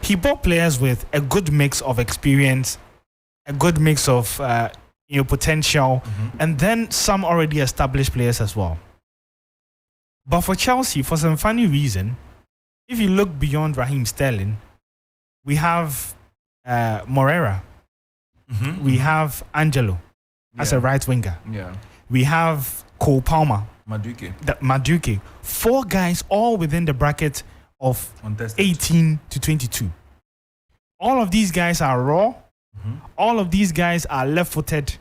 He bought players with a good mix of experience, a good mix of potential, and then some already established players as well. But for Chelsea, for some funny reason, if you look beyond Raheem Sterling, we have Moreira. We have Angelo as a right winger. We have Cole Palmer. Madueke. 4 guys all within the bracket of 18 to 22. All of these guys are raw. All of these guys are left-footed.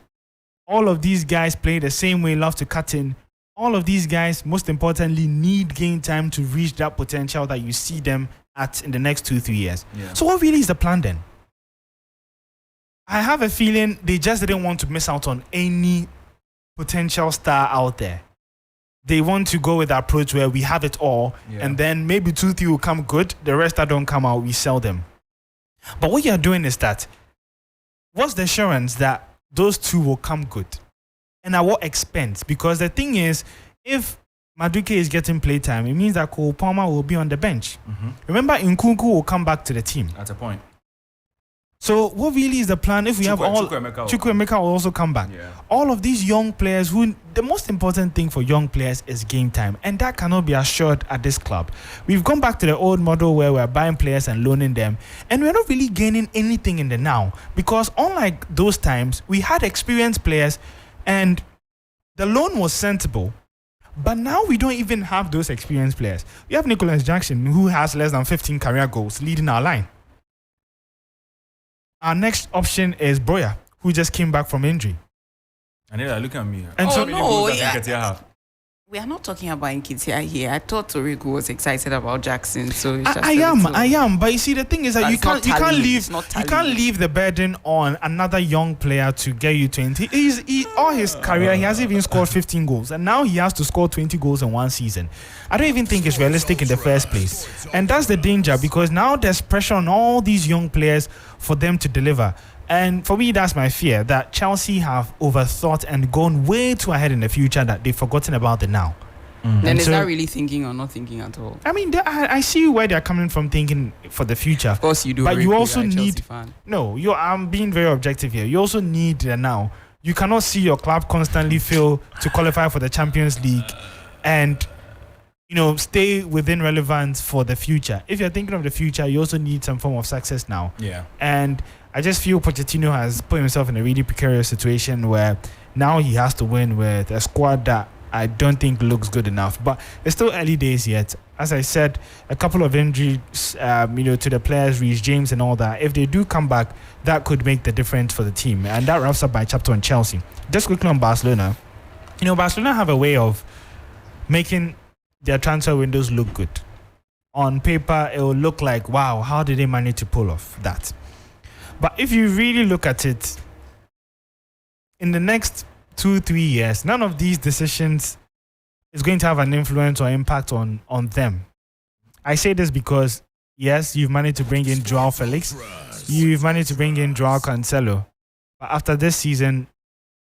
All of these guys play the same way, love to cut in. All of these guys, most importantly, need game time to reach that potential that you see them at in the next 2-3 years. So what really is the plan then? I have a feeling they just didn't want to miss out on any potential star out there. They want to go with the approach where we have it all, and then maybe 2-3 will come good. The rest that don't come out, we sell them. But what you're doing is that, what's the assurance that those 2 will come good? And at what expense? Because the thing is, if Madueke is getting playtime, it means that Cole Palmer will be on the bench. Remember, Nkunku will come back to the team. At a point. So what really is the plan if we have all... Chukwuemeka will also come back. All of these young players who... The most important thing for young players is game time. And that cannot be assured at this club. We've gone back to the old model where we're buying players and loaning them. And we're not really gaining anything in the now. Because unlike those times, we had experienced players and the loan was sensible. But now we don't even have those experienced players. We have Nicholas Jackson, who has less than 15 career goals, leading our line. Our next option is Broya, who just came back from injury. Anila, look at me. And we are not talking about Nketiah here. I thought Origo was excited about Jackson, so it's just I am. But you see, the thing is that you can't leave the burden on another young player to get you 20. All his career, he hasn't even scored 15 goals, and now he has to score 20 goals in one season. I don't even think it's realistic in the first place, and that's the danger, because now there's pressure on all these young players for them to deliver. And for me, that's my fear, that Chelsea have overthought and gone way too ahead in the future that they've forgotten about the now. Then is that really thinking or not thinking at all? I mean, I see where they're coming from, thinking for the future. Of course you do. But you also need... No, I'm being very objective here. You also need the now. You cannot see your club constantly fail to qualify for the Champions League and, stay within relevance for the future. If you're thinking of the future, you also need some form of success now. And I just feel Pochettino has put himself in a really precarious situation where now he has to win with a squad that I don't think looks good enough. But it's still early days yet. As I said, a couple of injuries, to the players, Reece James and all that. If they do come back, that could make the difference for the team. And that wraps up my chapter on Chelsea. Just quickly on Barcelona. Barcelona have a way of making their transfer windows look good. On paper, it will look like, wow, how did they manage to pull off that? But if you really look at it, in the next 2-3 years, none of these decisions is going to have an influence or impact on them. I say this because, yes, you've managed to bring in Joao Felix. You've managed to bring in Joao Cancelo. But after this season,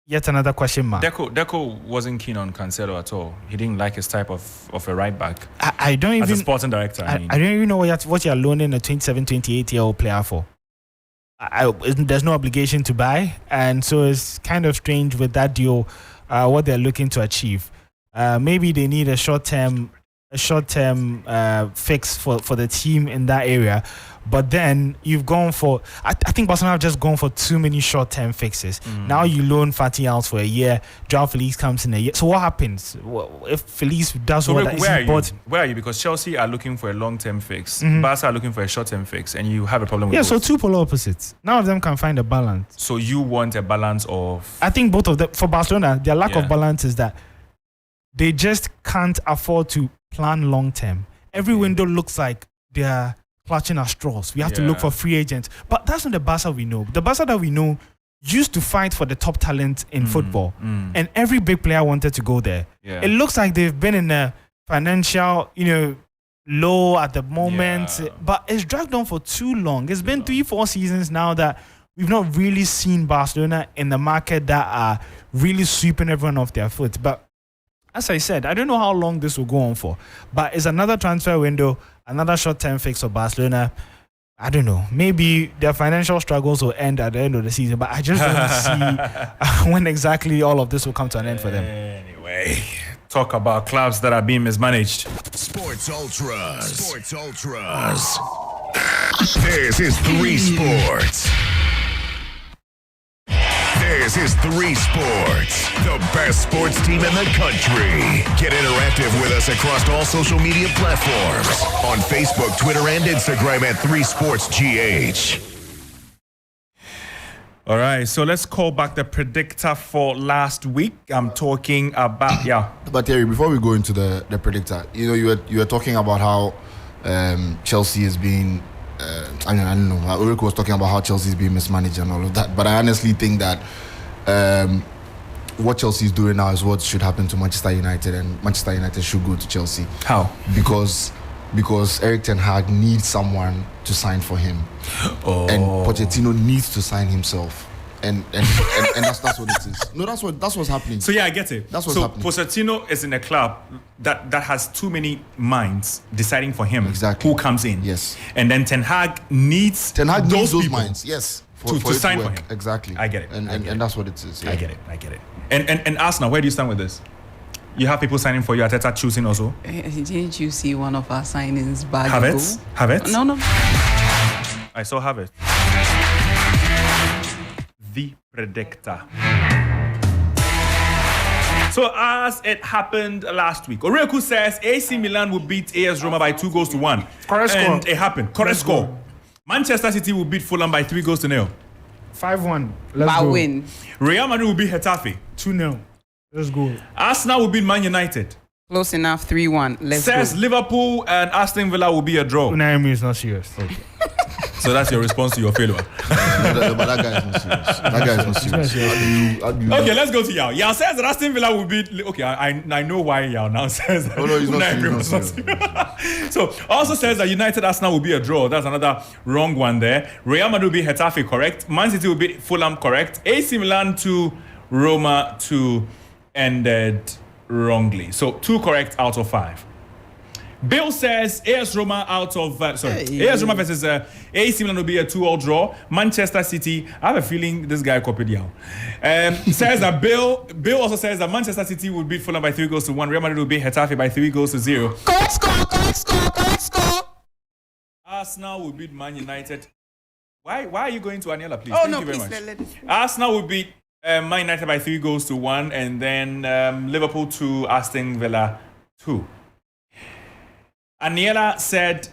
yet another question mark. Deco wasn't keen on Cancelo at all. He didn't like his type of a right back. I don't even... As a sporting director, I don't even know what you're loaning a 27, 28-year-old player for. There's no obligation to buy, and so it's kind of strange with that deal, what they're looking to achieve. Maybe they need a short-term fix for the team in that area, but then you've gone for... I think Barcelona have just gone for too many short-term fixes. Now you loan Fati out for a year, Joao Felix comes in a year. So what happens if Felix does what that is important? Where are you? Because Chelsea are looking for a long-term fix, Barca are looking for a short-term fix, and you have a problem with both. So two polar opposites. None of them can find a balance. So you want a balance of... I think both of them, for Barcelona, their lack of balance is that they just can't afford to plan long-term. Every window looks like they're clutching at straws. We have to look for free agents. But that's not the Barca we know. The Barca that we know used to fight for the top talent in football. And every big player wanted to go there. Yeah. It looks like they've been in a financial, low at the moment. But it's dragged on for too long. It's been 3-4 seasons now that we've not really seen Barcelona in the market that are really sweeping everyone off their foot. But as I said, I don't know how long this will go on for. But it's another transfer window, another short-term fix for Barcelona. I don't know. Maybe their financial struggles will end at the end of the season, but I just don't see when exactly all of this will come to an end for them. Anyway, talk about clubs that are being mismanaged. Sports Ultras. This is 3Sports. This is 3Sports, the best sports team in the country. Get interactive with us across all social media platforms on Facebook, Twitter, and Instagram at 3SportsGH. All right, so let's call back the predictor for last week. I'm talking about But Terry, before we go into the predictor, you were talking about how Chelsea is being. I don't know. Ulrich was talking about how Chelsea is being mismanaged and all of that. But I honestly think that what Chelsea is doing now is what should happen to Manchester United, and Manchester United should go to Chelsea. How? Because Erik ten Hag needs someone to sign for him, and Pochettino needs to sign himself. And that's what it is. No, that's what's happening. So I get it. That's what's happening. Pochettino is in a club that has too many minds deciding for him who comes in. Yes. And then Ten Hag needs those minds. Yes. To sign for him. Exactly. I get it. And that's what it is. Yeah. I get it. And Arsenal, where do you stand with this? You have people signing for you, Arteta choosing also? Didn't you see one of our signings back? Havertz? No. I saw Havertz. The predictor. So as it happened last week, Oreku says AC Milan will beat AS Roma by 2-1. Correct score. And it happened. Correct score. Manchester City will beat Fulham by 3-0. 5-1. Let's go. Win. Real Madrid will beat Getafe. 2-0. Let's go. Arsenal will beat Man United. Close enough. 3-1. Let's go. Says Liverpool and Aston Villa will be a draw. Unai is not serious. Okay. So that's your response to your failure. But that guy is not serious. Okay, let's go to Yao. Yao says that Aston Villa will beat. Okay, I know why Yao now says that. No, he's not serious. So also says that United Arsenal will be a draw. That's another wrong one there. Real Madrid will beat Getafe, correct. Man City will beat Fulham, correct. AC Milan 2, Roma 2 ended wrongly. So 2 correct out of 5. Bill says AS Roma AS Roma versus AC Milan will be a 2-2 draw. Manchester City, I have a feeling this guy copied you. Says that Bill also says that Manchester City will beat Fulham by 3-1. Real Madrid will beat Getafe by 3-0. Correct score. Arsenal will beat Man United. Why are you going to Aniela, please? Oh, Thank you very much. Arsenal will beat Man United by 3-1, and then Liverpool 2, Aston Villa 2. Aniela said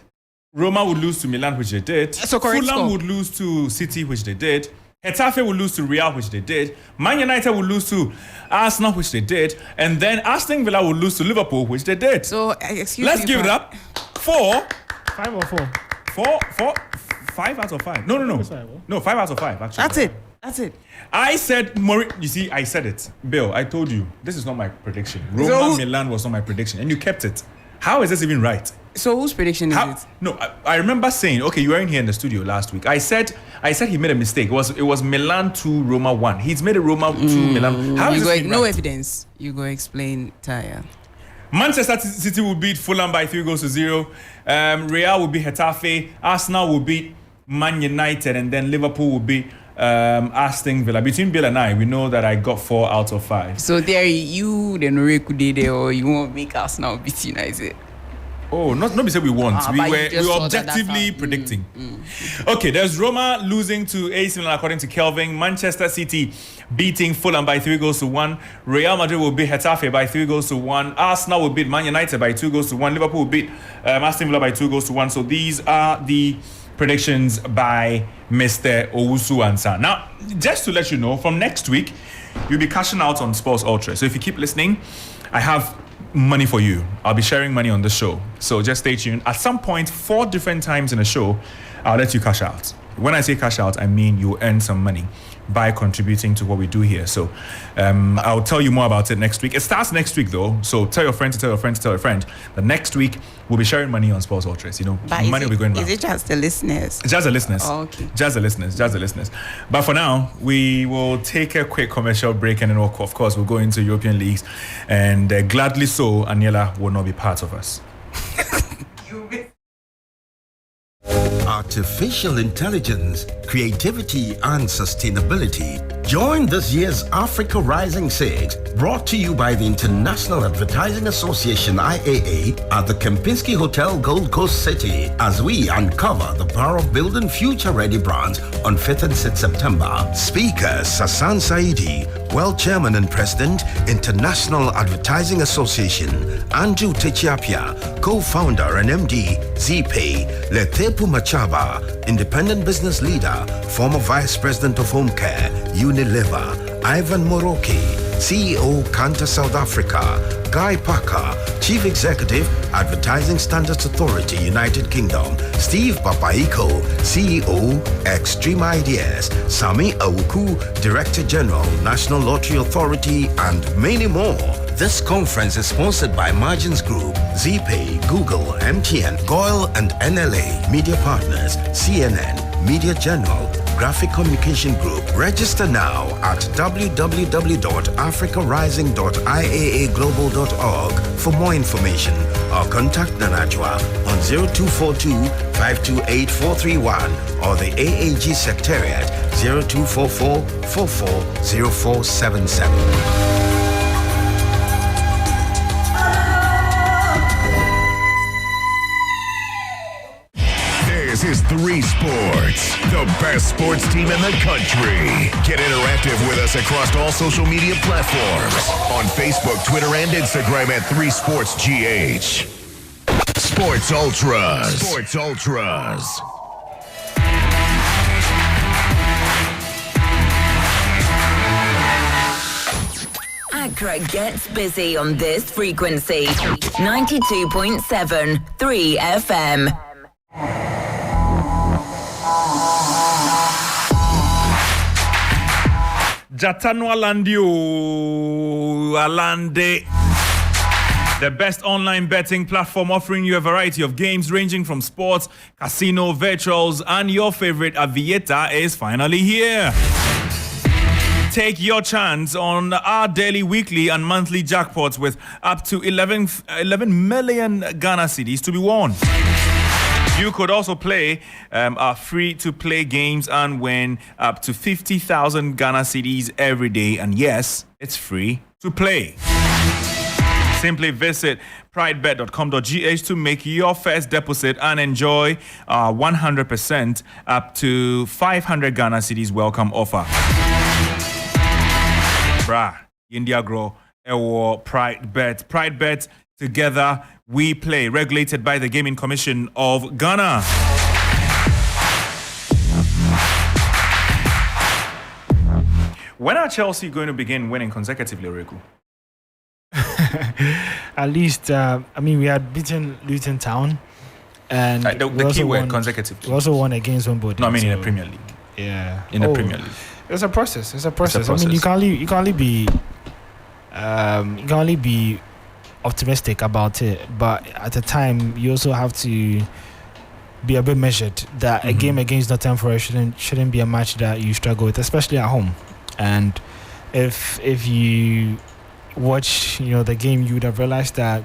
Roma would lose to Milan, which they did. So correct Fulham score. would lose to City, which they did. Getafe would lose to Real, which they did. Man United would lose to Arsenal, which they did. And then Aston Villa would lose to Liverpool, which they did. So, excuse me. Let's give it up. 4. 5 or 4? 5 out of 5. No, 5 out of 5, actually. That's it. I said, you see, I said it. Bill, I told you, this is not my prediction. Roma Milan was not my prediction, and you kept it. How is this even right? So whose prediction is it? No, I remember saying, okay, you weren't here in the studio last week. I said he made a mistake. It was Milan 2, Roma 1. He's made a Roma 2, Milan. How is this no right? evidence. You go explain, Taya. Manchester City will beat Fulham by 3-0. Real will beat Getafe. Arsenal will beat Man United, and then Liverpool will beat Aston Villa. Between Bill and I, we know that I got 4 out of 5. So there, you the Noreku did it, or you won't make Arsenal beat United? Oh, not we said we want. We but were objectively predicting. Okay, there's Roma losing to AC Milan according to Kelvin. Manchester City beating Fulham by 3-1. Real Madrid will beat Getafe by 3-1. Arsenal will beat Man United by 2-1. Liverpool will beat Aston Villa by 2-1. So these are the predictions by Mr. Owusu Ansa. Now, just to let you know, from next week, you'll be cashing out on Sports Ultra. So if you keep listening, I have money for you. I'll be sharing money on the show. So just stay tuned. At some point, 4 different times in a show, I'll let you cash out. When I say cash out, I mean you earn some money by contributing to what we do here. So I'll tell you more about it next week. It starts next week though. So tell your friend to tell your friend to tell your friend. The next week we'll be sharing money on Sports Ultras. Money will be going round. Is it just the listeners? Just the listeners. Oh, okay. Just the listeners. But for now, we will take a quick commercial break, and then of course we'll go into European leagues. And gladly so, Aniela will not be part of us. Artificial intelligence, creativity, and sustainability. Join this year's Africa Rising 6, brought to you by the International Advertising Association IAA at the Kempinski Hotel, Gold Coast City, as we uncover the power of building future-ready brands on 5th and 6th September. Speakers Sasan Saidi, World Chairman and President, International Advertising Association, Andrew Techiapia, Co-Founder and MD, ZPay, Letepu Machaba, Independent Business Leader, former Vice President of Home Care, Unilever, Ivan Moroki, CEO, Kanta South Africa, Guy Parker, Chief Executive, Advertising Standards Authority, United Kingdom, Steve Papaiko, CEO, Extreme Ideas, Sami Awuku, Director General, National Lottery Authority, and many more. This conference is sponsored by Margins Group, ZPay, Google, MTN, GOIL, and NLA, Media Partners, CNN, Media General, Graphic Communication Group. Register now at www.africarising.iaaglobal.org for more information, or contact Nanajwa on 0242-528-431 or the AAG Secretariat 0244-440477. This is 3Sports, the best sports team in the country. Get interactive with us across all social media platforms on Facebook, Twitter, and Instagram at 3SportsGH. Sports Ultras. Sports Ultras. Accra gets busy on this frequency. 92.7 3FM. Jatano Alande, the best online betting platform offering you a variety of games ranging from sports, casino, virtuals, and your favorite aviator is finally here. Take your chance on our daily, weekly, and monthly jackpots with up to 11 million Ghana cedis to be won. You could also play our free-to-play games and win up to 50,000 Ghana cedis every day. And yes, it's free to play. Simply visit pridebet.com.gh to make your first deposit and enjoy our 100% up to 500 Ghana cedis welcome offer. India grow, Pride Bet. Together we play. Regulated by the Gaming Commission of Ghana. When are Chelsea going to begin winning consecutively, Riku? At least, we had beaten Luton Town. And the key word, consecutively. We also won against Wimbledon. No, I mean in the Premier League. Yeah. In the Premier League. It's a process. I mean, you can only be optimistic about it, but at the time you also have to be a bit measured that a game against Nottingham Forest shouldn't be a match that you struggle with, especially at home. And if you watch the game, you would have realized that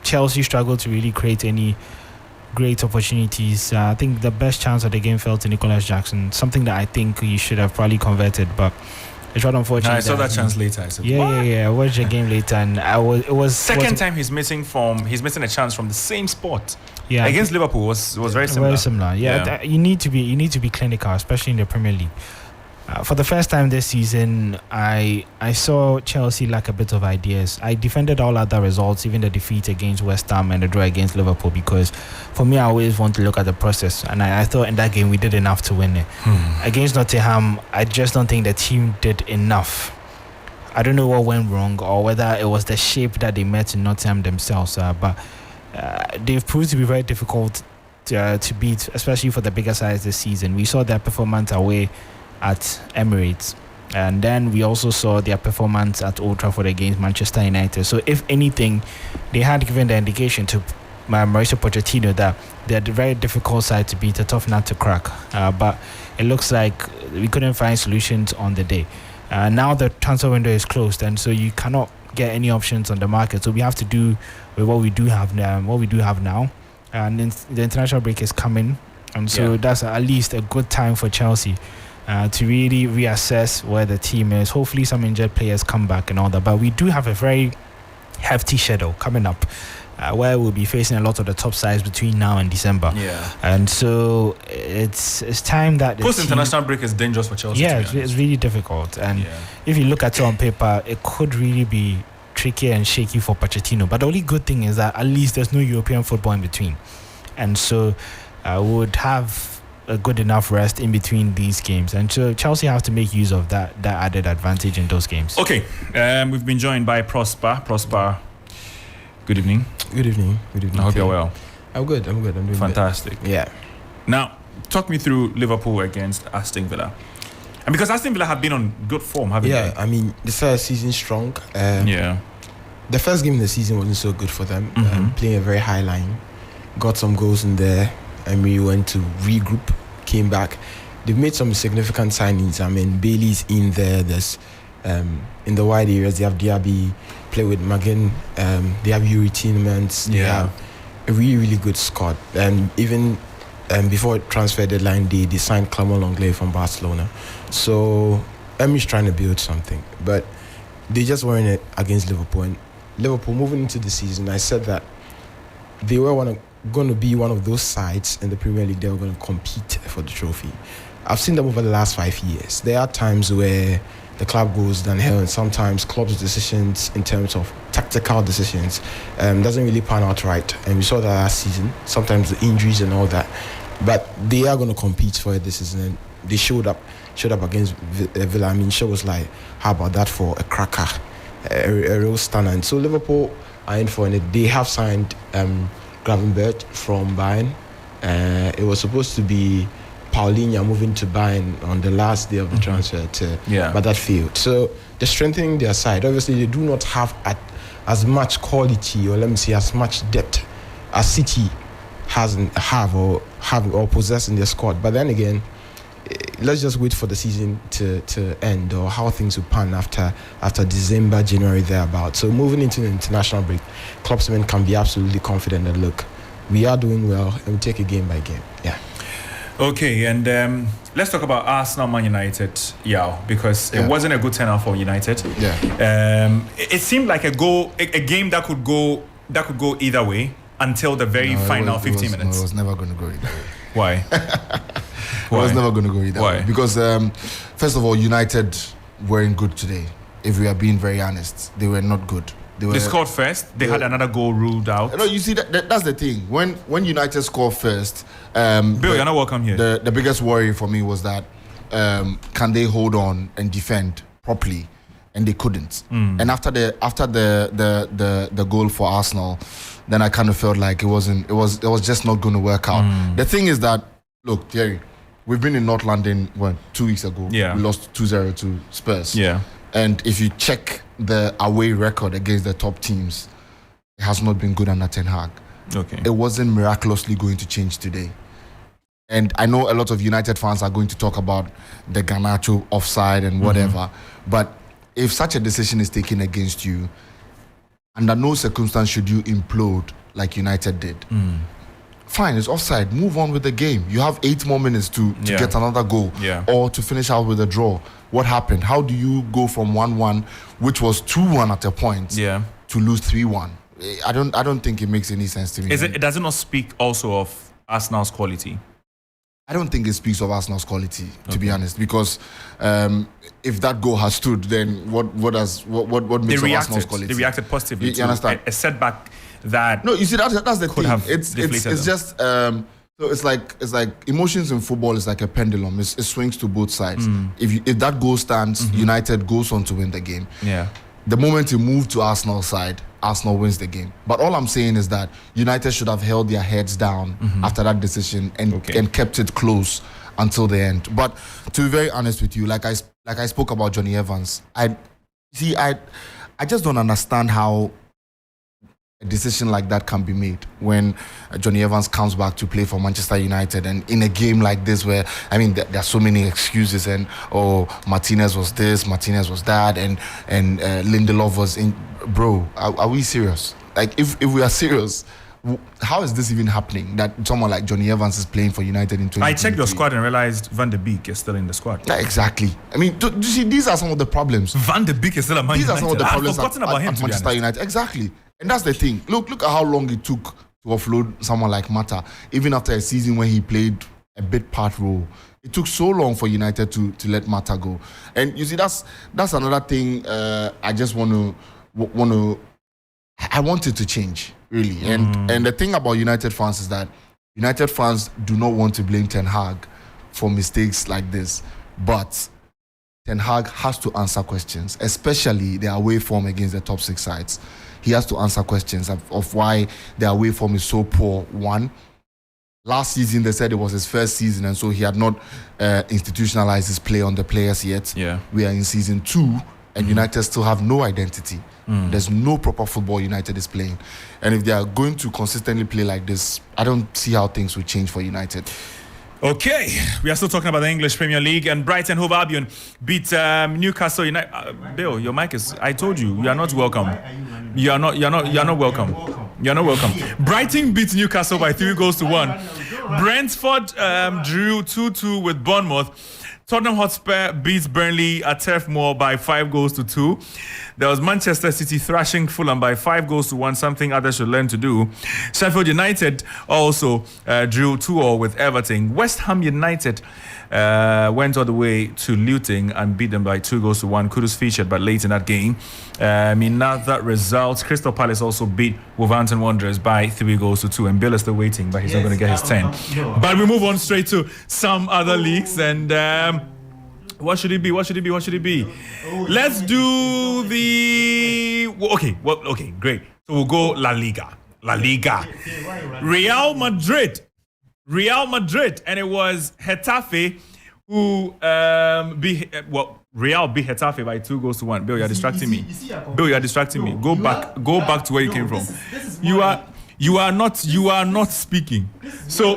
Chelsea struggled to really create any great opportunities. I think the best chance of the game fell to Nicholas Jackson, something that I think he should have probably converted, but it's rather unfortunate. I saw that chance later. I said, I watched the game later, and it was second time he's missing a chance from the same spot. Yeah, against Liverpool was very similar. Very similar. Yeah. You need to be clinical, especially in the Premier League. For the first time this season, I saw Chelsea lack a bit of ideas. I defended all other results, even the defeat against West Ham and the draw against Liverpool, because for me, I always want to look at the process. And I thought in that game we did enough to win it. Against Nottingham, I just don't think the team did enough. I don't know what went wrong or whether it was the shape that they met in Nottingham themselves. But they've proved to be very difficult to beat, especially for the bigger sides this season. We saw their performance away at Emirates, and then we also saw their performance at Old Trafford against Manchester United. So if anything, they had given the indication to Mauricio Pochettino that they're a very difficult side to beat, a tough nut to crack. But it looks like we couldn't find solutions on the day. Now the transfer window is closed, and so you cannot get any options on the market. So we have to do with what we do have now. And then the international break is coming, and so that's at least a good time for Chelsea to really reassess where the team is. Hopefully some injured players come back and all that, but we do have a very hefty schedule coming up where we'll be facing a lot of the top sides between now and December. And so it's time that post-international break is dangerous for Chelsea. It's really difficult, and if you look at it on paper, it could really be tricky and shaky for Pochettino. But the only good thing is that at least there's no European football in between, and so would have a good enough rest in between these games, and so Chelsea have to make use of that added advantage in those games. Okay, we've been joined by Prosper. Good evening. Good evening. I hope you're well. I'm good. I'm doing fantastic. Good. Yeah. Now, talk me through Liverpool against Aston Villa. And because Aston Villa have been on good form, haven't they? Yeah, I mean, the first season strong. The first game of the season wasn't so good for them. Playing a very high line. Got some goals in there. And we went to regroup, came back. They've made some significant signings. I mean, Bailey's in there. There's in the wide areas, they have Diaby, play with Magin. They have Yuri Tielemans. They have a really, really good squad. And even before transfer deadline day, they signed Clement Lenglet from Barcelona. So Emery's trying to build something, but they just weren't it against Liverpool. And Liverpool moving into the season, I said that they were going to be one of those sides in the Premier League that were going to compete for the trophy. I've seen them over the last 5 years. There are times where the club goes downhill, and sometimes club's decisions in terms of tactical decisions doesn't really pan out right. And we saw that last season. Sometimes the injuries and all that, but they are going to compete for it this season. And they showed up against Villa. I mean, Shaw was like, how about that for a cracker, a real stunner. And so Liverpool are in for it. They have signed Gravenberch from Bayern. It was supposed to be Paulinho moving to Bayern on the last day of the transfer, but that failed. So they're strengthening their side. Obviously, they do not have as much quality, or let me say, as much depth as City have or possess in their squad. But then again, let's just wait for the season to end, or how things will pan after December, January, thereabout. So moving into the international break, clubsmen can be absolutely confident that, look, we are doing well and we take it game by game. Yeah. Okay, and let's talk about Arsenal Man United, because it wasn't a good turnout for United. It seemed like a game that could go either way until the very final 15 minutes. No, it was never going to go either way. Why? It was never going to go either way. Because first of all, United weren't good today. If we are being very honest, they were not good. They scored first. They had another goal ruled out. No, you see, that's the thing. When United scored first, Bill, you're not welcome here. The biggest worry for me was that can they hold on and defend properly, and they couldn't. And after the goal for Arsenal, then I kind of felt like it was just not going to work out. The thing is that, look, Thierry, we've been in North London 2 weeks ago. We lost 2-0 to Spurs. And if you check the away record against the top teams, it has not been good under Ten Hag. Okay. It wasn't miraculously going to change today. And I know a lot of United fans are going to talk about the Garnacho offside and whatever, but if such a decision is taken against you, under no circumstance should you implode like United did. Fine, it's offside. Move on with the game. You have 8 more minutes to get another goal or to finish out with a draw. What happened? How do you go from 1-1, which was 2-1 at a point, to lose 3-1? I don't think it makes any sense to me. Does it not speak also of Arsenal's quality? I don't think it speaks of Arsenal's quality, to be honest, because if that goal has stood, then what makes of Arsenal's quality? They reacted positively you understand? A setback that no, you see, that's the thing. Have it's just So it's like emotions in football is like a pendulum. It swings to both sides. If that goal stands, United goes on to win the game. Yeah. The moment you move to Arsenal's side, Arsenal wins the game. But all I'm saying is that United should have held their heads down after that decision and kept it close until the end. But to be very honest with you, like I spoke about Johnny Evans, I just don't understand how a decision like that can be made when Johnny Evans comes back to play for Manchester United, and in a game like this where, I mean, there are so many excuses, and Martinez was this, Martinez was that, and Lindelof was in. Bro, are we serious? Like, if we are serious, how is this even happening that someone like Johnny Evans is playing for United in 2023? I checked your squad and realized Van de Beek is still in the squad. Yeah, exactly. I mean, do you see, these are some of the problems. Van de Beek is still at Man United. These are some of the problems I've forgotten about him, at Manchester United. Exactly. And that's the thing. Look at how long it took to offload someone like Mata. Even after a season when he played a bit part role, it took so long for United to let Mata go. And you see, that's another thing. I just want it to change, really. And the thing about United fans is that United fans do not want to blame Ten Hag for mistakes like this, but Ten Hag has to answer questions, especially the away form against the top 6 sides. He has to answer questions of why the away form is so poor. One, last season they said it was his first season, and so he had not institutionalized his play on the players yet. Yeah. We are in season 2, and United still have no identity. There's no proper football United is playing. And if they are going to consistently play like this, I don't see how things will change for United. Okay, we are still talking about the English Premier League, and Brighton Hove Albion beat Newcastle United. Bill, your mic is. I told you, you are not welcome. You are not welcome. You are not welcome. Brighton beat Newcastle by 3-1. Brentford drew 2-2 with Bournemouth. Tottenham Hotspur beats Burnley at Turf Moor by 5-2. There was Manchester City thrashing Fulham by 5-1, something others should learn to do. Sheffield United also drew 2-2 with Everton. West Ham United went all the way to Luton and beat them by 2-1. Kudus featured, but late in that game. In other results, Crystal Palace also beat Wolverhampton Wanderers by 3-2. And Bill is still waiting, but he's not going to get his 10. But we move on straight to some other leagues, and what should it be? Let's do the... Okay, great. So we'll go La Liga. Real Madrid, and it was Getafe who Real beat Getafe by 2-1. Bill, you're distracting me. Go back to where you came from. You are not speaking. So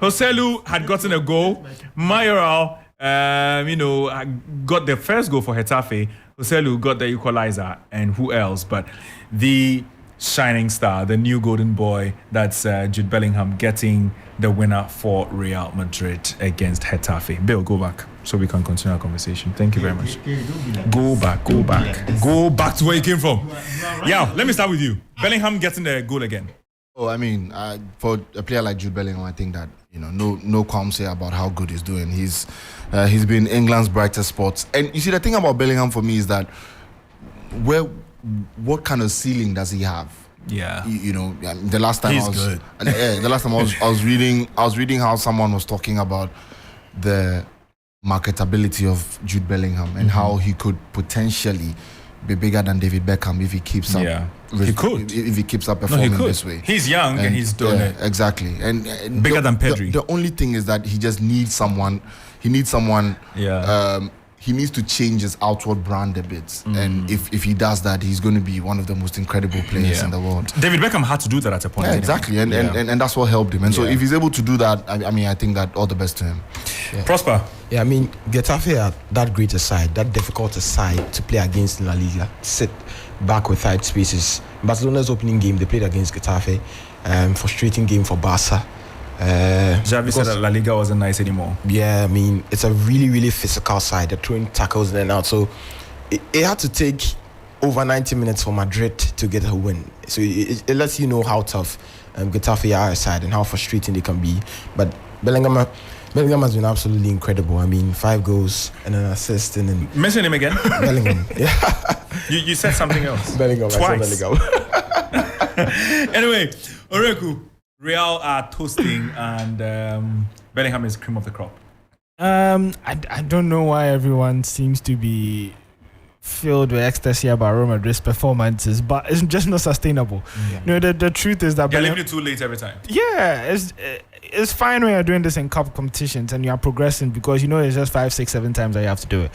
Joselu had gotten a goal. Mayoral got the first goal for Getafe. Joselu got the equalizer, and who else? But the shining star, the new golden boy, that's Jude Bellingham getting the winner for Real Madrid against Getafe. Bill, go back so we can continue our conversation. Thank you very much. Go back to where you came from. Yeah, let me start with you. Bellingham getting the goal again. Oh, I mean, for a player like Jude Bellingham, I think that no qualms here about how good he's doing. He's been England's brightest spot. And you see, the thing about Bellingham for me is that what kind of ceiling does he have? Yeah, the last time he's good. The last time I was reading how someone was talking about the marketability of Jude Bellingham and how he could potentially be bigger than David Beckham if he keeps up. Yeah, he could if he keeps up performing this way. He's young and he's doing it exactly. And bigger than Pedri. The only thing is that he just needs someone. He needs someone. Yeah. He needs to change his outward brand a bit, and if he does that, he's going to be one of the most incredible players in the world. David Beckham had to do that at a point. Yeah, exactly, and that's what helped him. And so if he's able to do that, I mean, I think that all the best to him. Yeah. Prosper. Yeah, I mean, Getafe are that great a side, that difficult a side to play against in La Liga. Sit back with tight spaces. Barcelona's opening game, they played against Getafe. Frustrating game for Barca. Xavi said that La Liga wasn't nice anymore. Yeah, I mean, it's a really, really physical side. They're throwing tackles in and out. So it had to take over 90 minutes for Madrid to get a win. So it lets you know how tough Getafe are a side and how frustrating they can be. But Bellingham has been absolutely incredible. I mean, 5 goals and an assist. And mention him again. Bellingham. Yeah. You said something else. Bellingham. Twice. I said Bellingham. Anyway, Oreku. Real are toasting and Bellingham is cream of the crop. I don't know why everyone seems to be filled with ecstasy about Real Madrid's performances, but it's just not sustainable. The truth is that you're leaving it too late every time. Yeah, it's fine when you're doing this in cup competitions and you're progressing because it's just 5, 6, 7 times that you have to do it.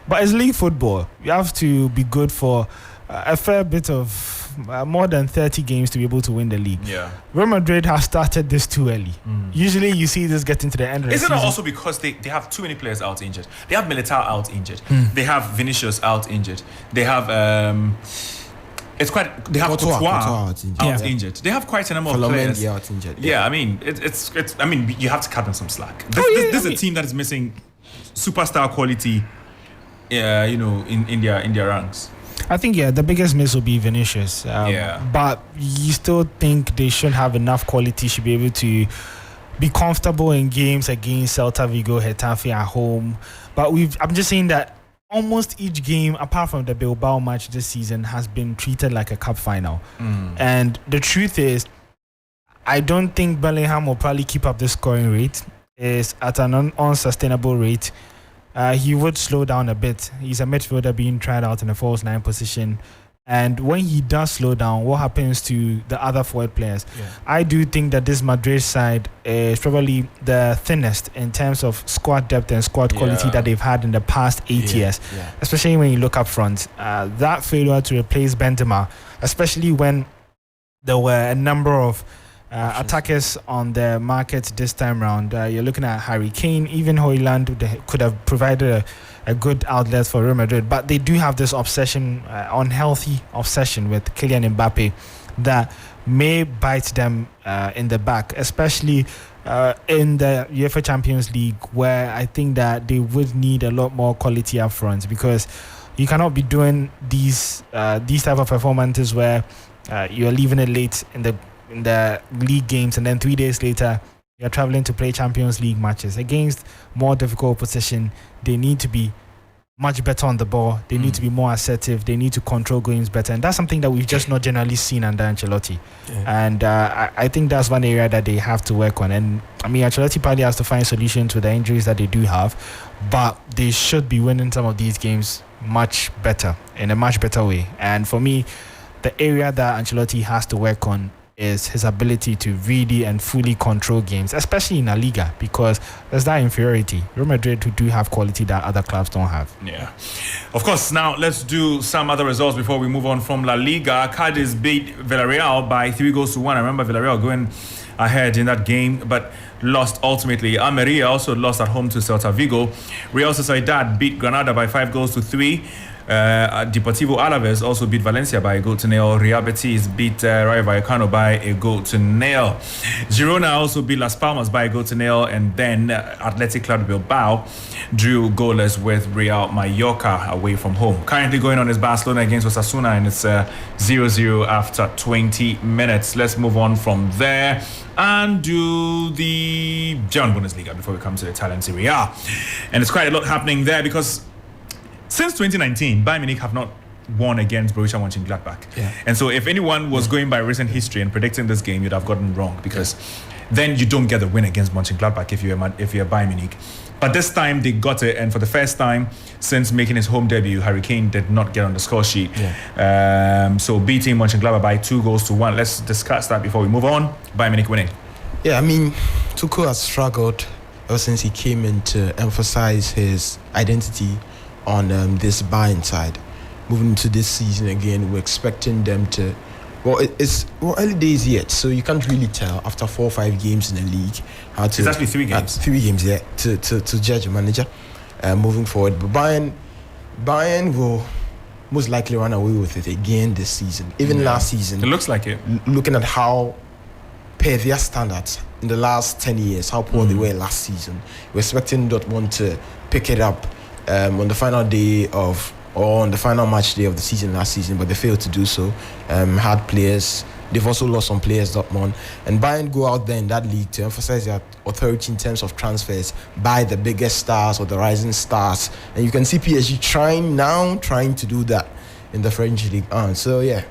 But it's league football. You have to be good for a fair bit of more than 30 games to be able to win the league. Yeah. Real Madrid have started this too early. Usually you see this getting to the end of the season. Isn't it also because they have too many players out injured? They have Militao out injured. They have Vinicius out injured. They have Courtois out injured. They have quite a number of players out injured. Yeah, I mean it's I mean you have to cut them some slack. This is a team that is missing superstar quality in their ranks. I think the biggest miss will be Vinicius. But you still think they should have enough quality to be able to be comfortable in games against Celta Vigo, Getafe at home. But I'm just saying that almost each game, apart from the Bilbao match this season, has been treated like a cup final. And the truth is, I don't think Bellingham will probably keep up this scoring rate. It's at an unsustainable rate. He would slow down a bit. He's a midfielder being tried out in a false 9 position. And when he does slow down, what happens to the other forward players? I do think that this Madrid side is probably the thinnest in terms of squad depth and squad quality that they've had in the past 8 years. Especially when you look up front. That failure to replace Benzema, especially when there were a number of attackers on the market this time round. You're looking at Harry Kane, even Højlund could have provided a good outlet for Real Madrid, but they do have this obsession, unhealthy obsession with Kylian Mbappe that may bite them in the back, especially in the UEFA Champions League, where I think that they would need a lot more quality up front, because you cannot be doing these type of performances where you're leaving it late in the league games, and then 3 days later you're traveling to play Champions League matches against more difficult opposition. They need to be much better on the ball. They need to be more assertive. They need to control games better, and that's something that we've just not generally seen under Ancelotti. And I think that's one area that they have to work on. And I mean, Ancelotti probably has to find solutions to the injuries that they do have, but they should be winning some of these games much better, in a much better way. And for me, the area that Ancelotti has to work on is his ability to really and fully control games, especially in La Liga, because there's that inferiority. Real Madrid, who do have quality that other clubs don't have. Yeah. Of course, now let's do some other results before we move on from La Liga. Cadiz beat Villarreal by 3-1. I remember Villarreal going ahead in that game, but lost ultimately. Almeria also lost at home to Celta Vigo. Real Sociedad beat Granada by 5-3. Deportivo Alaves also beat Valencia by 1-0. Real Betis beat Rayo Vallecano by 1-0. Girona also beat Las Palmas by 1-0, and then Athletic Club Bilbao drew goalless with Real Mallorca away from home. Currently going on is Barcelona against Osasuna, and it's 0-0 after 20 minutes. Let's move on from there and do the German Bundesliga before we come to the Italian Serie A. And it's quite a lot happening there, because since 2019, Bayern Munich have not won against Borussia Mönchengladbach. And so if anyone was going by recent history and predicting this game, you'd have gotten wrong, because then you don't get the win against Mönchengladbach if you're Bayern Munich. But this time they got it, and for the first time since making his home debut, Harry Kane did not get on the score sheet. So beating Mönchengladbach by 2-1. Let's discuss that before we move on. Bayern Munich winning. Yeah, I mean, Tuchel has struggled ever since he came in to emphasize his identity on this Bayern side. Moving into this season again, we're expecting them to, it's early days yet, so you can't really tell after 4 or 5 games in the league how to. It's actually 3 games. 3 games, yeah, to judge a manager moving forward. But Bayern will most likely run away with it again this season. Even last season, it looks like it. Looking at how, per their standards, in the last 10 years, how poor they were last season, we're expecting Dortmund to pick it up on the final day on the final match day of the season last season, but they failed to do so. Had players, they've also lost some players, Dortmund, and Bayern go out there in that league to emphasize their authority in terms of transfers, buy the biggest stars or the rising stars, and you can see PSG trying to do that in the French league. So yeah,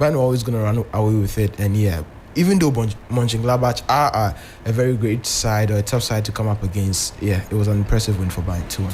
Bayern are always going to run away with it, and yeah, even though Mönchengladbach are a very great side or a tough side to come up against, it was an impressive win for Bayern 2-1.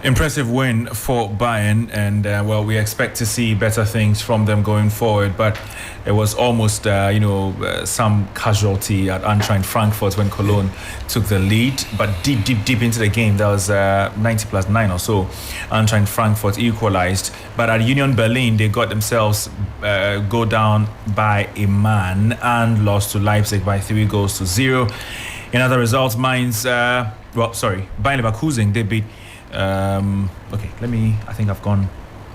Impressive win for Bayern, and we expect to see better things from them going forward. But it was almost, some casualty at Eintracht Frankfurt when Cologne took the lead. But deep into the game, that was 90+9 or so. Eintracht Frankfurt equalized. But at Union Berlin, they got themselves go down by a man and lost to Leipzig by 3-0. In other results, Bayern Leverkusen, they beat. I think I've gone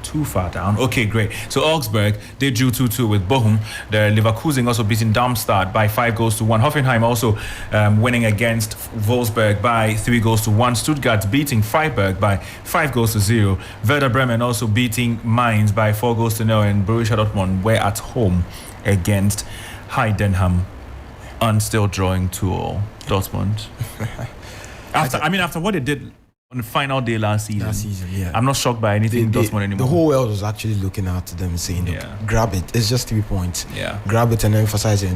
too far down. Okay, great. So Augsburg, they drew 2-2 with Bochum. The Leverkusen also beating Darmstadt by 5-1. Hoffenheim also winning against Wolfsburg by 3-1. Stuttgart beating Freiburg by 5-0. Werder Bremen also beating Mainz by 4-0. And Borussia Dortmund were at home against Heidenheim and still drawing 2-2. Dortmund. After what they did on the final day last season, I'm not shocked by anything Dortmund anymore. The whole world was actually looking out to them saying, grab it. It's just 3 points. Grab it and emphasize your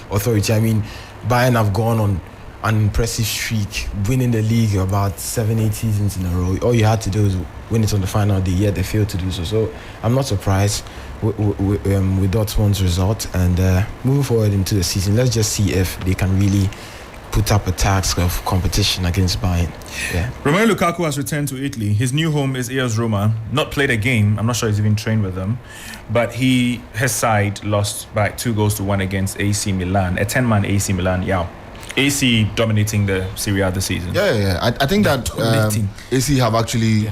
authority. I mean, Bayern have gone on an impressive streak, winning the league about 7-8 seasons in a row. All you had to do is win it on the final day, yet they failed to do so. So I'm not surprised with Dortmund's result. And moving forward into the season, let's just see if they can really put up a task of competition against Bayern. Romelu Lukaku has returned to Italy. His new home is AS Roma. Not played a game. I'm not sure he's even trained with them. But his side lost by 2-1 against AC Milan. A 10-man AC Milan, AC dominating the Serie A this season. I think that AC have actually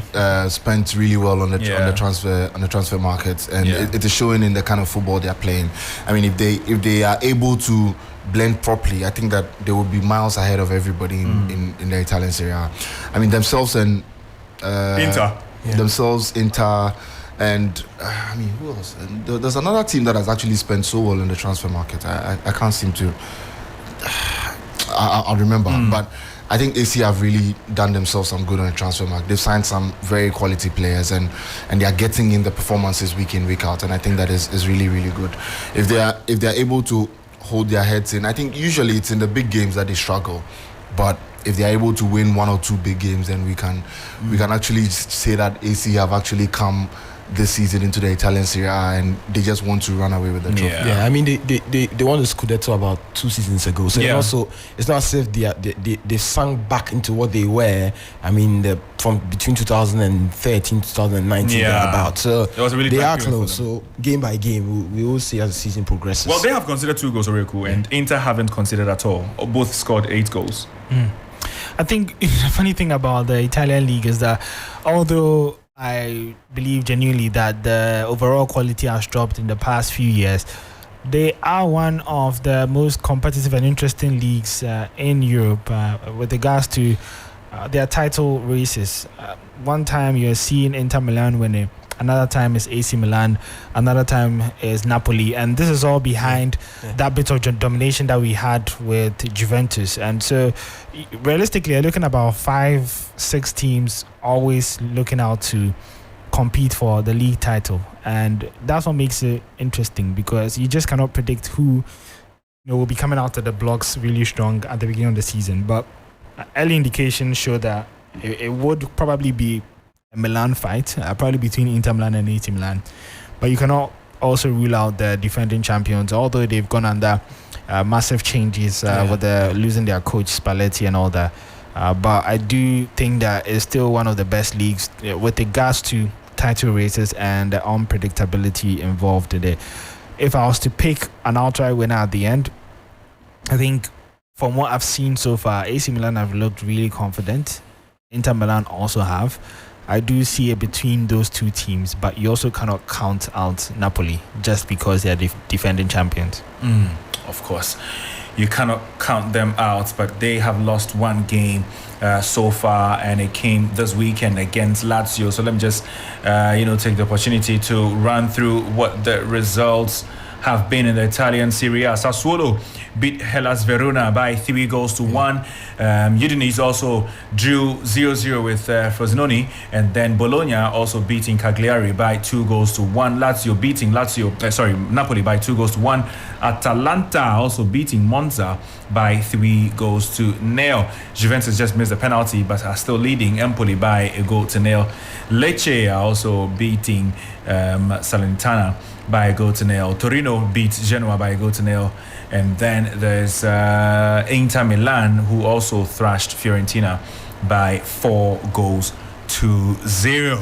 spent really well on the transfer market, and it is showing in the kind of football they are playing. I mean, if they are able to blend properly, I think that they will be miles ahead of everybody in the Italian Serie A. I mean, themselves and Inter, and who else? And there's another team that has actually spent so well in the transfer market. I can't seem to. I'll remember, but I think AC have really done themselves some good on the transfer market. They've signed some very quality players, and they are getting in the performances week in, week out, and I think that is really, really good. If they are able to hold their heads in, I think usually it's in the big games that they struggle, but if they are able to win 1 or 2 big games, then we can actually say that AC have actually come this season into the Italian Serie A, and they just want to run away with the trophy. I mean, they won the Scudetto about 2 seasons ago, so also it's not as if they sunk back into what they were. I mean, from between 2013 2019 about. So really they are close. So game by game, we will see as the season progresses. Well, they have considered 2 goals, Oreku, and Inter haven't considered at all. Both scored 8 goals. I think the funny thing about the Italian league is that although I believe genuinely that the overall quality has dropped in the past few years, they are one of the most competitive and interesting leagues in Europe with regards to their title races. One time you're seeing Inter Milan winning, another time is AC Milan, another time is Napoli, and this is all behind that bit of domination that we had with Juventus. And so realistically, you're looking about 5-6 teams always looking out to compete for the league title, and that's what makes it interesting, because you just cannot predict who will be coming out of the blocks really strong at the beginning of the season. But early indications show that it would probably be a Milan fight, probably between Inter Milan and AC Milan. But you cannot also rule out the defending champions, although they've gone under massive changes with losing their coach Spalletti and all that. But I do think that it's still one of the best leagues with regards to title races and the unpredictability involved in it. If I was to pick an outright winner at the end, I think from what I've seen so far, AC Milan have looked really confident. Inter Milan also have. I do see it between those 2 teams, but you also cannot count out Napoli just because they are defending champions. Of course, you cannot count them out, but they have lost 1 game so far, and it came this weekend against Lazio. So let me just take the opportunity to run through what the results have been in the Italian Serie A. Sassuolo beat Hellas Verona by 3-1. Udinese also drew 0-0 with Frosinone, and then Bologna also beating Cagliari by 2-1. Lazio beating Napoli by 2-1. Atalanta also beating Monza by 3-0. Juventus just missed a penalty but are still leading Empoli by 1-0. Lecce are also beating Salernitana by 1-0. Torino beat Genoa by 1-0. And then there's Inter Milan, who also thrashed Fiorentina by 4-0.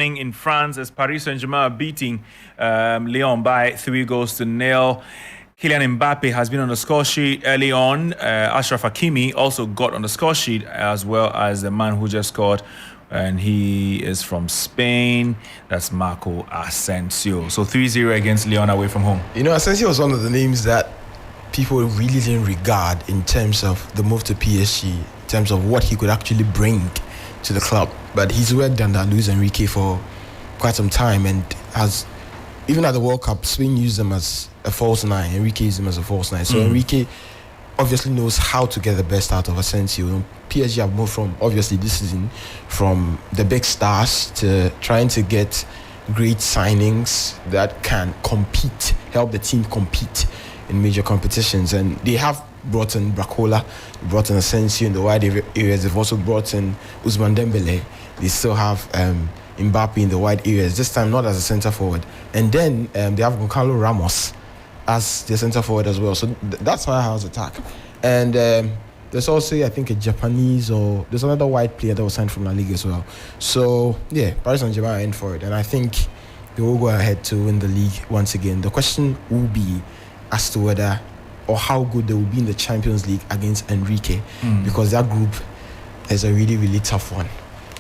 In France, as Paris Saint-Germain are beating Lyon by 3-0. Kylian Mbappe has been on the score sheet early on. Achraf Hakimi also got on the score sheet, as well as the man who just scored, and he is from Spain. That's Marco Asensio. So 3-0 against Lyon away from home. Asensio was one of the names that people really didn't regard in terms of the move to PSG, in terms of what he could actually bring to the club. But he's worked under Luis Enrique for quite some time, and has, even at the World Cup, Spain used him as a false nine. Enrique used him as a false nine. So Enrique obviously knows how to get the best out of Asensio. PSG have moved from, obviously this season, from the big stars to trying to get great signings that can compete, help the team compete in major competitions. And they have brought in Bracola, brought in Asensio in the wide areas. They've also brought in Ousmane Dembele. They still have Mbappe in the wide areas, this time not as a centre forward. And then they have Gonçalo Ramos as the centre forward as well. So that's Firehouse attack. And there's also, I think, a Japanese, or there's another white player that was signed from La Liga as well. So yeah, Paris Saint-Germain are in for it, and I think they will go ahead to win the league once again. The question will be as to whether or how good they will be in the Champions League against Enrique, because that group is a really, really tough one.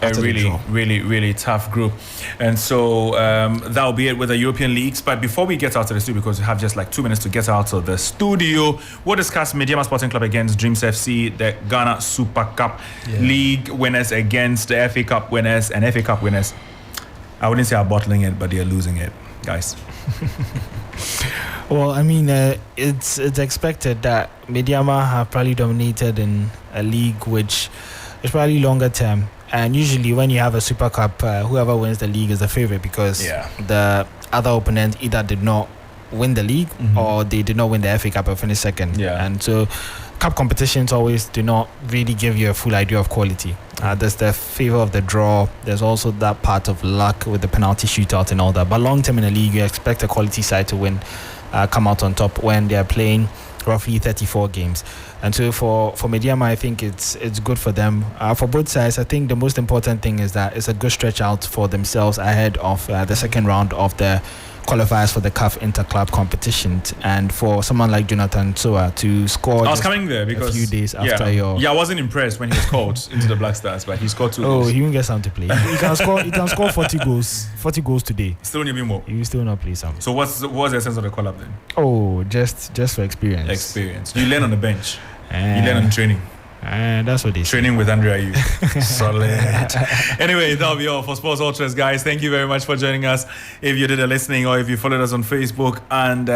A really tough group. And so that'll be it with the European leagues. But before we get out of the studio, because we have just like 2 minutes to get out of the studio, we'll discuss Medeama Sporting Club against Dreams FC, the Ghana Super Cup League winners against the FA Cup winners, and FA Cup winners, I wouldn't say are bottling it, but they're losing it, guys. Well, I mean, it's expected that Medeama have probably dominated in a league which is probably longer term. And usually when you have a Super Cup, whoever wins the league is the favorite, because the other opponent either did not win the league or they did not win the FA Cup or finish second. And so cup competitions always do not really give you a full idea of quality. There's the favor of the draw. There's also that part of luck with the penalty shootout and all that. But long term in the league, you expect a quality side to win, come out on top when they're playing roughly 34 games. And so for Medeama, I think it's good for them. For both sides, I think the most important thing is that it's a good stretch out for themselves ahead of the second round of the qualifiers for the CAF Interclub competition. And for someone like Jonathan Soa to score, I was coming there because a few days after I wasn't impressed when he was called into the Black Stars, but he scored 2 goals. Oh, he won't get some to play. He can score 40 goals today. Still need more. He will still not play some. So what's the essence of the call up then? Oh, just for experience. You learn on the bench. You learn on training. That's what they say. Training with Andrea Ayew. Solid. Anyway, that'll be all for Sports Ultras, guys. Thank you very much for joining us. If you did a listening, or if you followed us on Facebook and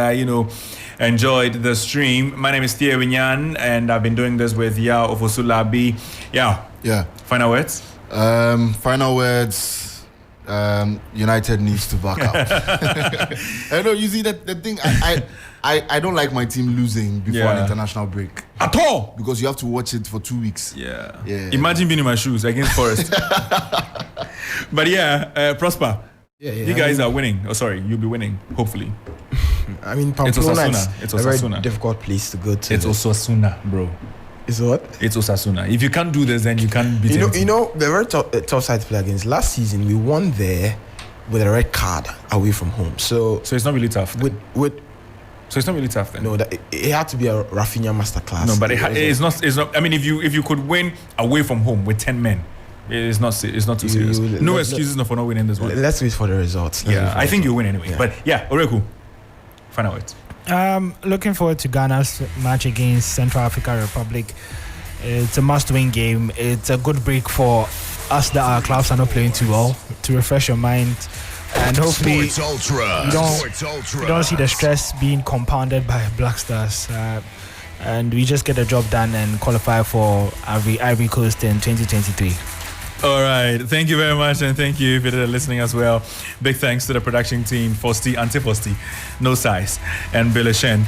enjoyed the stream, my name is Thea Winyan, and I've been doing this with Yao Ofosulabi. Yao. Yeah. Final words. United needs to back up. I know. You see that the thing. I don't like my team losing before an international break at all, because you have to watch it for 2 weeks. Yeah. Imagine being in my shoes against Forest. But Prosper. You guys are winning. Oh, sorry, you'll be winning. Hopefully. I mean, Pamplona is a very difficult place to go to. It's Osasuna, bro. Is what? It's Osasuna. If you can't do this, then you can't beat it. You know, the very tough side to play against. Last season, we won there with a red card away from home. So it's not really tough. So it's not really tough then. No, it had to be a Rafinha masterclass. No, but it's not. I mean, if you could win away from home with 10 men, it's not too serious. No excuses for not winning this one. Let's wait for the results. I think you win anyway. Yeah. But yeah, Oreku, final words. Looking forward to Ghana's match against Central African Republic. It's a must-win game. It's a good break for us that our clubs are not playing too well, to refresh your mind. And hopefully you don't see the stress being compounded by Black Stars. And we just get the job done and qualify for Ivory Coast in 2023. All right. Thank you very much. And thank you if you're listening as well. Big thanks to the production team, Fosti, Anti-Fosti, No Size, and Billy Shen,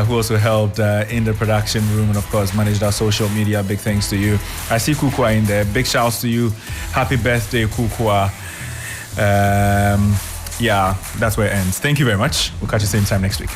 who also helped in the production room and, of course, managed our social media. Big thanks to you. I see Kukwa in there. Big shouts to you. Happy birthday, Kukwa. Yeah, that's where it ends. Thank you very much. We'll catch you same time next week.